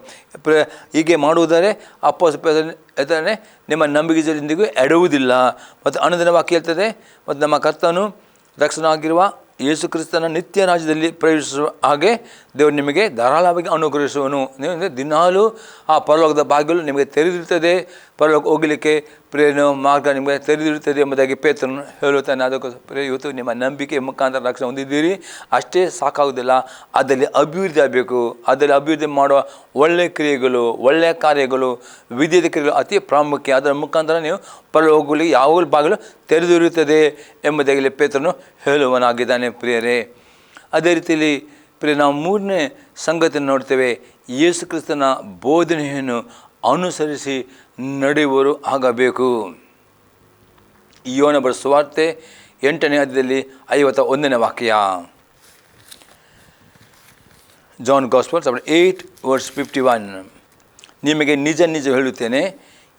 ಹೀಗೆ ಮಾಡುವುದರೆ ಅಪೊಸ್ತಲನೇ ನಿಮ್ಮ ನಂಬಿಕೆ ಜೊತೆಂದಿಗೂ ಎಡುವುದಿಲ್ಲ. ಮತ್ತು ಅನುದಿನ ವಾಕ್ಯ ಹೇಳ್ತದೆ, ಮತ್ತು ನಮ್ಮ ಕರ್ತನು ರಕ್ಷಣಾಗಿರುವ ಯೇಸು ಕ್ರಿಸ್ತನ ನಿತ್ಯ ರಾಜ್ಯದಲ್ಲಿ ಪ್ರವೇಶಿಸುವ ಹಾಗೆ ದೇವರು ನಿಮಗೆ ಧಾರಾಳವಾಗಿ ಅನುಗ್ರಹಿಸುವನು. ದಿನಾಲೂ ಆ ಪರಲೋಕದ ಬಾಗಿಲು ನಿಮಗೆ ತೆರೆದಿರುತ್ತದೆ. ಪರಲೋಕ ಹೋಗಲಿಕ್ಕೆ ಮಾರ್ಗ ನಿಮಗೆ ತೆರೆದಿರುತ್ತದೆ ಎಂಬುದಾಗಿ ಪೇತ್ರನು ಹೇಳುತ್ತಾನೆ. ಅದಕ್ಕೋಸ್ಕರ ಇವತ್ತು ನಿಮ್ಮ ನಂಬಿಕೆ ಮುಖಾಂತರ ರಕ್ಷಣೆ ಹೊಂದಿದ್ದೀರಿ. ಅಷ್ಟೇ ಸಾಕಾಗುವುದಿಲ್ಲ, ಅದರಲ್ಲಿ ಅಭಿವೃದ್ಧಿ ಆಗಬೇಕು. ಅದರಲ್ಲಿ ಅಭಿವೃದ್ಧಿ ಮಾಡುವ ಒಳ್ಳೆಯ ಕ್ರಿಯೆಗಳು, ಒಳ್ಳೆಯ ಕಾರ್ಯಗಳು, ವಿದ್ಯೆಯ ಕ್ರಿಯೆಗಳು ಅತಿ ಪ್ರಾಮುಖ್ಯ. ಅದರ ಮುಖಾಂತರ ನೀವು ಪರಲೋಕ ಹೋಗಲಿಕ್ಕೆ ಯಾವಾಗಲೂ ಬಾಗಿಲು ತೆರೆದಿರುತ್ತದೆ ಎಂಬುದಾಗಿ ಪೇತ್ರನು ಹೇಳುವನಾಗಿದ್ದಾನೆ. ಪ್ರಿಯರೇ, ಅದೇ ರೀತಿಯಲ್ಲಿ ನಾವು 3ನೇ ಸಂಗತಿಯನ್ನು ನೋಡ್ತೇವೆ. ಯೇಸು ಕ್ರಿಸ್ತನ ಬೋಧನೆಯನ್ನು ಅನುಸರಿಸಿ ನಡೆಯುವವರು ಆಗಬೇಕು. ಯೋನ ಬರೆದ ಸುವಾರ್ತೆ 8ನೇ ಅಧ್ಯಾಯದಲ್ಲಿ 51ನೇ ವಾಕ್ಯ. John gospel chapter 8 verse 51. ನಿಮಗೆ ನಿಜ ನಿಜ ಹೇಳುತ್ತೇನೆ,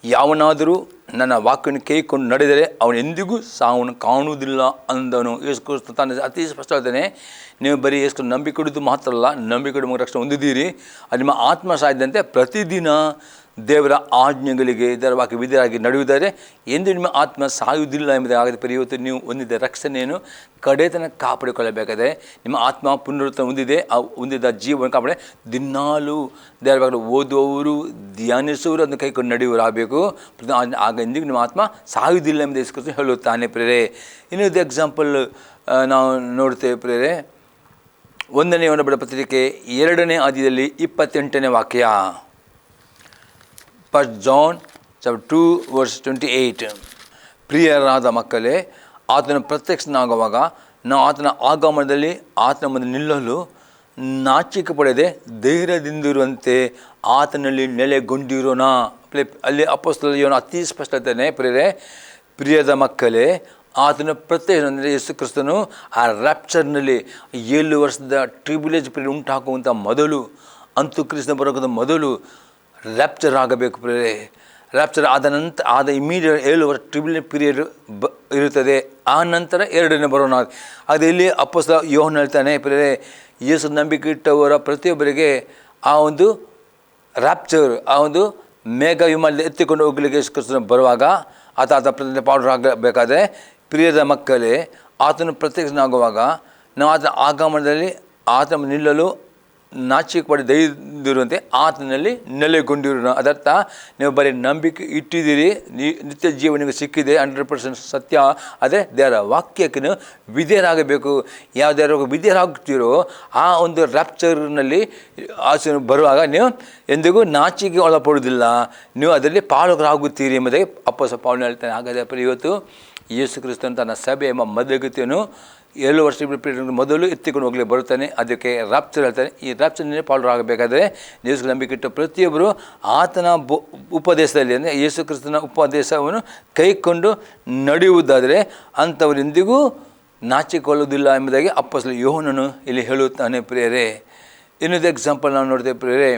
ಯಾವನಾದರೂ ನನ್ನ ವಾಕ್ಯವನ್ನು ಕೈಕೊಂಡು ನಡೆದರೆ ಅವನು ಎಂದಿಗೂ ಸಾವನ್ನು ಕಾಣುವುದಿಲ್ಲ ಅಂದನು. ಯೇಸು ಕ್ರಿಸ್ತ ತಾನು ಅತಿ ಸ್ಪಷ್ಟ ಹೇಳ್ತಾನೆ, ನೀವು ಬರೀ ಯೇಸು ನಂಬಿಕೆ ಕೊಡೋದು ಮಾತ್ರ ಅಲ್ಲ, ನಂಬಿಕೆ ಕೊಡುವ ರಕ್ಷಣೆ ಹೊಂದಿದ್ದೀರಿ. ಅದು ನಿಮ್ಮ ಆತ್ಮ ಸಾಧ್ಯಂತೆ ಪ್ರತಿದಿನ ದೇವರ ಆಜ್ಞೆಗಳಿಗೆ ಇದರ ವಾಕ್ಯ ವಿಧೇಯರಾಗಿ ನಡೆಯುವುದಾದರೆ ಎಂದು ನಿಮ್ಮ ಆತ್ಮ ಸಾಯುವುದಿಲ್ಲ ಎಂಬುದಾಗದೆ ಪರಿ. ಇವತ್ತು ನೀವು ಹೊಂದಿದ್ದ ರಕ್ಷಣೆಯನ್ನು ಕಡೆತನ ಕಾಪಾಡಿಕೊಳ್ಳಬೇಕಾದರೆ ನಿಮ್ಮ ಆತ್ಮ ಪುನರುತ್ಥಾನ ಹೊಂದಿದೆ. ಆ ಹೊಂದಿದ್ದ ಜೀವನ ಕಾಪಾಡಿ ದಿನಾಲೂ ದೇವರ ವಾಕ್ಯ ಓದುವವರು, ಧ್ಯಾನಿಸುವವರು, ಅದನ್ನು ಕೈಕೊಂಡು ನಡೆಯುವವರು ಆಗಬೇಕು. ಆಗ ಎಂದಿಗೂ ನಿಮ್ಮ ಆತ್ಮ ಸಾಯುವುದಿಲ್ಲ ಎಂಬುದು ಯೇಸು ಕ್ರಿಸ್ತ ಹೇಳುತ್ತಾನೆ ಪ್ರೇರೆ. ಇನ್ನೊಂದು ಎಕ್ಸಾಂಪಲ್ ನಾವು ನೋಡ್ತೇವೆ ಪ್ರೇರೆ. 1ನೇ ಯೋನ ಬರೆದ ಪತ್ರಿಕೆ 2ನೇ ಅಧ್ಯಾಯದಲ್ಲಿ 28ನೇ ವಾಕ್ಯ. First John chapter 2 verse 28. ಪ್ರಿಯರಾದ ಮಕ್ಕಳೇ, ಆತನ ಪ್ರತ್ಯಕ್ಷನಾಗುವಾಗ ನಾವು ಆತನ ಆಗಮನದಲ್ಲಿ ಆತನ ಮುಂದೆ ನಿಲ್ಲಲು ನಾಚಿಕೆ ಪಡೆದೆ ಧೈರ್ಯದಿಂದಿರುವಂತೆ ಆತನಲ್ಲಿ ನೆಲೆಗೊಂಡಿರೋಣ. ಅಲ್ಲಿ ಅಪೊಸ್ತಲ ಯೋನ ಅತಿ ಸ್ಪಷ್ಟತೆಯೇ ಪ್ರಿಯರೇ, ಪ್ರಿಯದ ಮಕ್ಕಳೇ, ಆತನ ಪ್ರತ್ಯೇಕ ಅಂದರೆ ಯೇಸು ಕ್ರಿಸ್ತನು ಆ ರ್ಯಾಪ್ಚರ್ನಲ್ಲಿ 7 ವರ್ಷದ ಟ್ರಿಬ್ಯುಲೇಜ್ ಪೀರಿಯಡ್ ಉಂಟಾಗುವಂಥ ಮೊದಲು, ಅಂತೂ ಕ್ರಿಸ್ತನ ಬರೋಕ್ಕಿಂತ ಮೊದಲು ರ್ಯಾಪ್ಚರ್ ಆಗಬೇಕು ಪ್ರಿಯರೇ. ರ್ಯಾಪ್ಚರ್ ಆದ ಇಮಿಡಿಯೇಟ್ 7 ವರ್ಷ ಟ್ರಿಬ್ಯುಲೇಜ್ ಪೀರಿಯಡ್ ಇರುತ್ತದೆ. ಆ ನಂತರ 2ನೇ ಬರೋಣ. ಅದು ಇಲ್ಲಿ ಅಪೊಸ್ತಲ ಯೋಹನ ಹೇಳ್ತಾನೆ ಪ್ರಿಯರೇ, ಯೇಸು ನಂಬಿಕೆ ಇಟ್ಟವರ ಪ್ರತಿಯೊಬ್ಬರಿಗೆ ಆ ಒಂದು ರ್ಯಾಪ್ಚರ್, ಆ ಒಂದು ಮೇಘ ವಿಮಾನದಲ್ಲಿ ಎತ್ತಿಕೊಂಡು ಹೋಗಲಿಕ್ಕೆ ಯೇಸು ಕ್ರಿಸ್ತನ ಬರುವಾಗ ಆತ ಪಾಲ್ಗೊಳ್ಳಬೇಕಾದ್ರೆ ಆಗಬೇಕಾದ್ರೆ, ಪ್ರಿಯದ ಮಕ್ಕಳೇ, ಆತನು ಪ್ರತ್ಯಕ್ಷನಾಗುವಾಗ ನಾವು ಆತನ ಆಗಮನದಲ್ಲಿ ಆತನ ನಿಲ್ಲಲು ನಾಚಿಕೆ ಪಡೆ ಧೈರ್ಯದಿರುವಂತೆ ಆತನಲ್ಲಿ ನೆಲೆಗೊಂಡಿರೋಣ. ಅದರ್ಥ ನೀವು ಬರೀ ನಂಬಿಕೆ ಇಟ್ಟಿದ್ದೀರಿ, ನಿತ್ಯ ಜೀವ ನಿಮಗೆ ಸಿಕ್ಕಿದೆ, 100% ಸತ್ಯ. ಅದೇ ದೇವರ ವಾಕ್ಯಕ್ಕೆ ನೀವು ವಿಧೇಯರಾಗಬೇಕು. ಯಾವುದ್ಯಾರು ವಿಧೇಯರಾಗ್ತೀರೋ ಆ ಒಂದು ರ್ಯಾಪ್ಚರ್ನಲ್ಲಿ ಆಚೆ ಬರುವಾಗ ನೀವು ಎಂದಿಗೂ ನಾಚಿಕೆ ಒಳಪಡುವುದಿಲ್ಲ, ನೀವು ಅದರಲ್ಲಿ ಪಾಲುಗಾರಾಗುತ್ತೀರಿ ಎಂಬುದಾಗಿ ಅಪ್ಪೊಸ್ತಲ ಪೌಲನು ಹೇಳ್ತಾನೆ. ಹಾಗಾದರೆ ಇವತ್ತು ಯೇಸು ಕ್ರಿಸ್ತನು ತನ್ನ ಸಭೆ ಎಂಬ ಮಧ್ಯಗತಿಯನ್ನು 7 ವರ್ಷ ಮೊದಲು ಎತ್ತಿಕೊಂಡು ಹೋಗಲಿ ಬರುತ್ತಾನೆ. ಅದಕ್ಕೆ ರ್ಯಾಪ್ಚರ್ ಹೇಳ್ತಾನೆ. ಈ ರ್ಯಾಪ್ಚರ್ನಲ್ಲಿ ಪಾಲ್ಗೊಳ್ಳಬೇಕಾದ್ರೆ ಯೇಸು ನಂಬಿಕೆ ಇಟ್ಟ ಪ್ರತಿಯೊಬ್ಬರು ಆತನ ಉಪದೇಶದಲ್ಲಿ, ಅಂದರೆ ಯೇಸು ಕ್ರಿಸ್ತನ ಉಪದೇಶವನ್ನು ಕೈಕೊಂಡು ನಡೆಯುವುದಾದರೆ ಅಂಥವರೆಂದಿಗೂ ನಾಚಿಕೊಳ್ಳುವುದಿಲ್ಲ ಎಂಬುದಾಗಿ ಅಪೊಸ್ತಲ ಯೋಹನನು ಇಲ್ಲಿ ಹೇಳುತ್ತಾನೆ ಪ್ರಿಯರೇ. ಇನ್ನೊಂದು ಎಕ್ಸಾಂಪಲ್ ನಾವು ನೋಡ್ತೇವೆ ಪ್ರಿಯರೇ.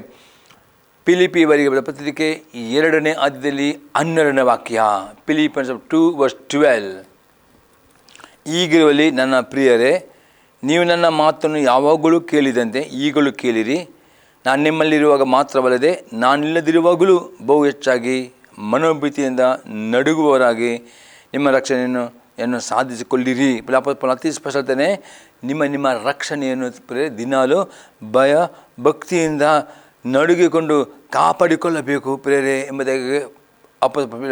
ಫಿಲಿಪ್ಪಿಯವರಿಗೆ ಬರೆದ ಪತ್ರಿಕೆ 2ನೇ ಅಧ್ಯಾಯದಲ್ಲಿ 12ನೇ ವಾಕ್ಯ. Philippians 2 verse 12. ಈಗಿರುವಲ್ಲಿ ನನ್ನ ಪ್ರಿಯರೇ, ನೀವು ನನ್ನ ಮಾತನ್ನು ಯಾವಾಗಲೂ ಕೇಳಿದಂತೆ ಈಗಲೂ ಕೇಳಿರಿ. ನಾನು ನಿಮ್ಮಲ್ಲಿರುವಾಗ ಮಾತ್ರವಲ್ಲದೆ ನಾನಿಲ್ಲದಿರುವಾಗಲೂ ಬಹು ಹೆಚ್ಚಾಗಿ ಮನೋಭೀತಿಯಿಂದ ನಡುಗುವವರಾಗಿ ನಿಮ್ಮ ರಕ್ಷಣೆಯನ್ನು ಸಾಧಿಸಿಕೊಳ್ಳಿರಿ. ಅತಿ ಸ್ಪಷ್ಟತೆ, ನಿಮ್ಮ ರಕ್ಷಣೆಯನ್ನು ದಿನಾಲು ಭಯ ಭಕ್ತಿಯಿಂದ ನಡುಗಿಕೊಂಡು ಕಾಪಾಡಿಕೊಳ್ಳಬೇಕು ಪ್ರೇರೆ ಎಂಬುದಾಗಿ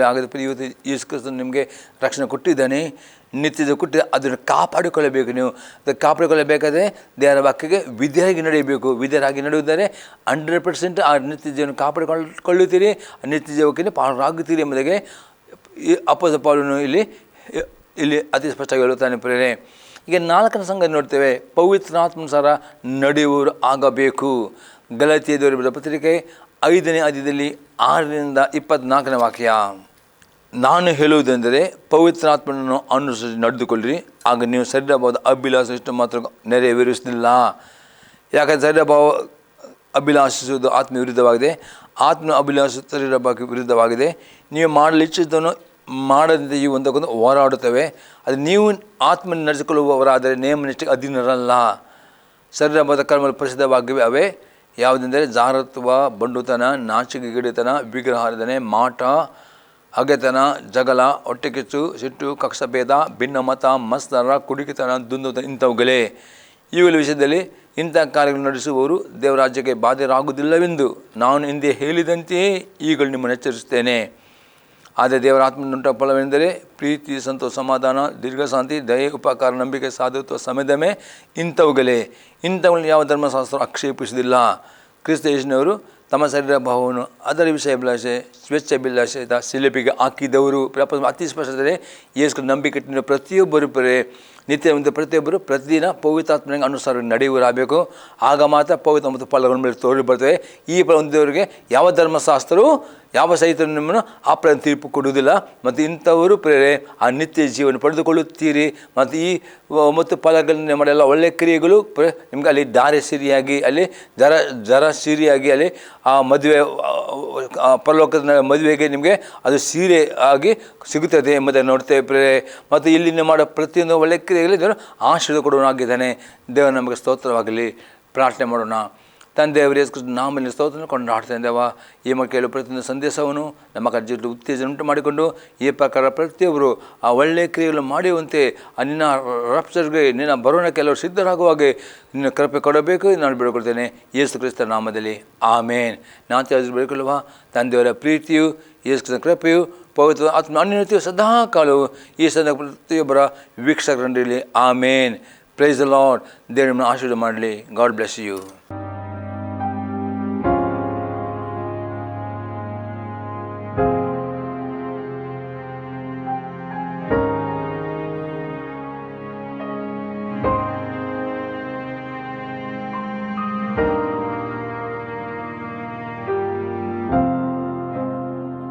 ಆಗದ ಇವತ್ತು ಯೇಸು ಕ್ರಿಸ್ತನು ನಿಮಗೆ ರಕ್ಷಣೆ ಕೊಟ್ಟಿದ್ದಾನೆ, ನಿತ್ಯದ ಕೊಟ್ಟಿದ್ದ, ಅದನ್ನು ಕಾಪಾಡಿಕೊಳ್ಳಬೇಕು. ನೀವು ಅದನ್ನು ಕಾಪಾಡಿಕೊಳ್ಳಬೇಕಾದ್ರೆ ದೇವರ ವಾಕ್ಯಕ್ಕೆ ವಿಧೇಯರಾಗಿ ನಡೆಯಬೇಕು. ವಿಧೇಯರಾಗಿ ನಡೆಯುವುದಾದರೆ 100% ಆ ನಿತ್ಯ ಜೀವನ ಕಾಪಾಡಿಕೊಳ್ಳುತ್ತೀರಿ, ನಿತ್ಯ ಜೀವಕ್ಕೆ ಪಾಲರಾಗುತ್ತೀರಿ ಎಂಬುದಾಗಿ ಅಪೊಸ್ತಲ ಪೌಲನು ಇಲ್ಲಿ ಅತಿ ಸ್ಪಷ್ಟವಾಗಿ ಹೇಳುತ್ತಾನೆ ಪ್ರೇರೆ. ಈಗ 4ನೇ ಸಂಗತಿ ನೋಡ್ತೇವೆ, ಪವಿತ್ರಾತ್ಮನುಸಾರ ನಡೆಯುವವರು ಆಗಬೇಕು. ಗಲಾತ್ಯದವರಿಗೆ ಬರೆದ ಪತ್ರಿಕೆ 5ನೇ ಅಧ್ಯಾಯದಲ್ಲಿ 6ರಿಂದ 24ನೇ ವಾಕ್ಯ. ನಾನು ಹೇಳುವುದೆಂದರೆ ಪವಿತ್ರಾತ್ಮನನ್ನು ಅನುಸರಿಸಿ ನಡೆದುಕೊಳ್ಳಿರಿ, ಆಗ ನೀವು ಶರೀರಭಾವದ ಅಭಿಲಾಷ ಇಷ್ಟು ಮಾತ್ರ ನೆರವೇರಿಸುವುದಿಲ್ಲ. ಯಾಕಂದರೆ ಶರೀರಭಾವ ಅಭಿಲಾಷಿಸುವುದು ಆತ್ಮ ವಿರುದ್ಧವಾಗಿದೆ, ಆತ್ಮ ಅಭಿಲಾಷ ಶರೀರಭಾವಕ್ಕೆ ವಿರುದ್ಧವಾಗಿದೆ. ನೀವು ಮಾಡಲು ಇಚ್ಛಿಸಿದನ್ನು ಮಾಡದಂತೆ ಇವು ಒಂದಕ್ಕೊಂದು ಹೋರಾಡುತ್ತವೆ. ಅದು ನೀವು ಆತ್ಮ ನಡೆಸಿಕೊಳ್ಳುವವರಾದರೆ ನೇಮನಿಷ್ಠೆಗೆ ಅಧೀನರಲ್ಲ. ಶರೀರಭಾವದ ಕರ್ಮಗಳು ಪ್ರಸಿದ್ಧವಾಗಿವೆ. ಅವೇ ಯಾವುದೆಂದರೆ ಜಾರತ್ವ, ಬಂಡುತನ, ನಾಚಿಕೆಗೇಡಿತನ, ವಿಗ್ರಹಾರಾಧನೆ, ಮಾಟ, ಹಗೆತನ, ಜಗಳ, ಹೊಟ್ಟೆಕಿಚ್ಚು, ಸಿಟ್ಟು, ಕಕ್ಷಭೇದ, ಭಿನ್ನಮತ, ಮತ್ಸರ, ಕುಡಿಕಿತನ, ದುಂದುತನ ಇಂಥವುಗಳೇ. ಇವುಗಳ ವಿಷಯದಲ್ಲಿ ಇಂಥ ಕಾರ್ಯಗಳು ನಡೆಸುವವರು ದೇವರಾಜ್ಯಕ್ಕೆ ಬಾಧ್ಯರಾಗುವುದಿಲ್ಲವೆಂದು ನಾನು ಹಿಂದೆ ಹೇಳಿದಂತೆಯೇ ಈಗಲೂ ನಿಮ್ಮನ್ನು ಎಚ್ಚರಿಸುತ್ತೇನೆ. ಆದರೆ ದೇವರ ಆತ್ಮನುಂಟ ಫಲವೆಂದರೆ ಪ್ರೀತಿ, ಸಂತೋಷ, ಸಮಾಧಾನ, ದೀರ್ಘಶಾಂತಿ, ದಯೆ, ಉಪಕಾರ, ನಂಬಿಕೆ, ಸಾಧುತ್ವ, ಸಂಯಮ ಇಂಥವುಗಳೇ. ಇಂಥವುಗಳನ್ನ ಯಾವ ಧರ್ಮಶಾಸ್ತ್ರ ಆಕ್ಷೇಪಿಸುವುದಿಲ್ಲ. ಕ್ರಿಸ್ತ ಯೇಸುವಿನವರು ತಮ್ಮ ಶರೀರ ಭಾವವನ್ನು ಅದರ ವಿಷಯಾಭಿಲಾಷೆ ಸ್ವೇಚ್ಛಾಭಿಲಾಷೆ ಶಿಲುಬೆಗೆ ಹಾಕಿದವರು ಅತಿ ಸ್ಪಷ್ಟತೆ ಯೇಸು ನಂಬಿಕೆ ಇಟ್ಟಿರುವ ಪ್ರತಿಯೊಬ್ಬರು ನಿತ್ಯ ಒಂದು ಪ್ರತಿಯೊಬ್ಬರು ಪ್ರತಿದಿನ ಪವಿತ್ರಾತ್ಮನಿಗೆ ಅನುಸಾರ ನಡೆಯುವರಾಗಬೇಕು. ಆಗ ಮಾತ್ರ ಪವಿತ್ರ ಮತ್ತು ಫಲಗಳ ಮೇಲೆ ತೋರಿ ಬರ್ತವೆ. ಈ ಹೊಂದಿದವರಿಗೆ ಯಾವ ಧರ್ಮಶಾಸ್ತ್ರವು ಯಾವ ಸಹಿತ ನಿಮ್ಮನ್ನು ಅಪರಾಧ ತೀರ್ಪು ಕೊಡುವುದಿಲ್ಲ. ಮತ್ತು ಇಂಥವರು ಆ ನಿತ್ಯ ಜೀವನ ಪಡೆದುಕೊಳ್ಳುತ್ತೀರಿ. ಮತ್ತು ಈ ಮತ್ತು ಫಲಗಳನ್ನ ಮಾಡಲ್ಲ ಒಳ್ಳೆಯ ಕ್ರಿಯೆಗಳು ನಿಮ್ಗೆ ಅಲ್ಲಿ ಧಾರೆ ಸಿರಿಯಾಗಿ ಅಲ್ಲಿ ಜರ ಸಿರಿಯಾಗಿ ಅಲ್ಲಿ ಆ ಮದುವೆ ಪರಲೋಕದ ಮದುವೆಗೆ ನಿಮಗೆ ಅದು ಸೀರೆ ಆಗಿ ಸಿಗುತ್ತದೆ ಎಂಬುದನ್ನು ನೋಡ್ತೇವೆ. ಮತ್ತು ಇಲ್ಲಿ ಮಾಡೋ ಪ್ರತಿಯೊಂದು ಒಳ್ಳೆಯ ಕ್ರಿಯೆಗಳಲ್ಲಿ ದೇವರು ಆಶೀರ್ವಾದ ಕೊಡುವನಾಗಿದ್ದಾನೆ. ದೇವರು ನಮಗೆ ಸ್ತೋತ್ರವಾಗಲಿ. ಪ್ರಾರ್ಥನೆ ಮಾಡೋಣ. ತಂದೆಯವರು ಯೇಸು ಕ್ರಿಸ್ತನ ನಾಮದಲ್ಲಿ ಸ್ತೋತ್ರವನ್ನು ಕೊಂಡಾಡ್ತೇನೆ ದೇವ. ಈ ಮಕ್ಕಳು ಪ್ರತಿಯೊಂದು ಸಂದೇಶವನ್ನು ನಮ್ಮ ಕಜ್ಜಿಯಲ್ಲಿ ಉತ್ತೇಜನ ಉಂಟು ಮಾಡಿಕೊಂಡು ಈ ಪ್ರಕಾರ ಪ್ರತಿಯೊಬ್ಬರು ಆ ಒಳ್ಳೆಯ ಕ್ರಿಯೆಗಳನ್ನು ಮಾಡುವಂತೆ ನಿನ್ನ ರಪ್ಸರ್ಗೆ ನಿನ್ನ ಬರೋಣ ಕೆಲವರು ಸಿದ್ಧರಾಗುವಾಗೆ ನಿನ್ನ ಕೃಪೆ ಕೊಡಬೇಕು ನಾನು ಬೇಡಿಕೊಳ್ತೇನೆ ಯೇಸು ಕ್ರಿಸ್ತನ ನಾಮದಲ್ಲಿ ಆಮೇನ್. ನಾನು ಬೇಡಿಕೊಳ್ಳುವ ತಂದೆಯವರ ಪ್ರೀತಿಯು ಯೇಸು ಕ್ರಿಸ್ತನ ಕೃಪೆಯು ಪವಿತ್ರ ಆತ್ಮ ಅನ್ಯೋನ್ಯತೆಯು ಸದಾ ಕಾಲವು ಈ ಸಂದ ಪ್ರತಿಯೊಬ್ಬರ ವೀಕ್ಷಕರಲ್ಲಿ ಆಮೇನ್. Praise the Lord. ದೇವರು ನಿಮ್ಮನ್ನು ಆಶೀರ್ವಾದ ಮಾಡಲಿ. God bless you.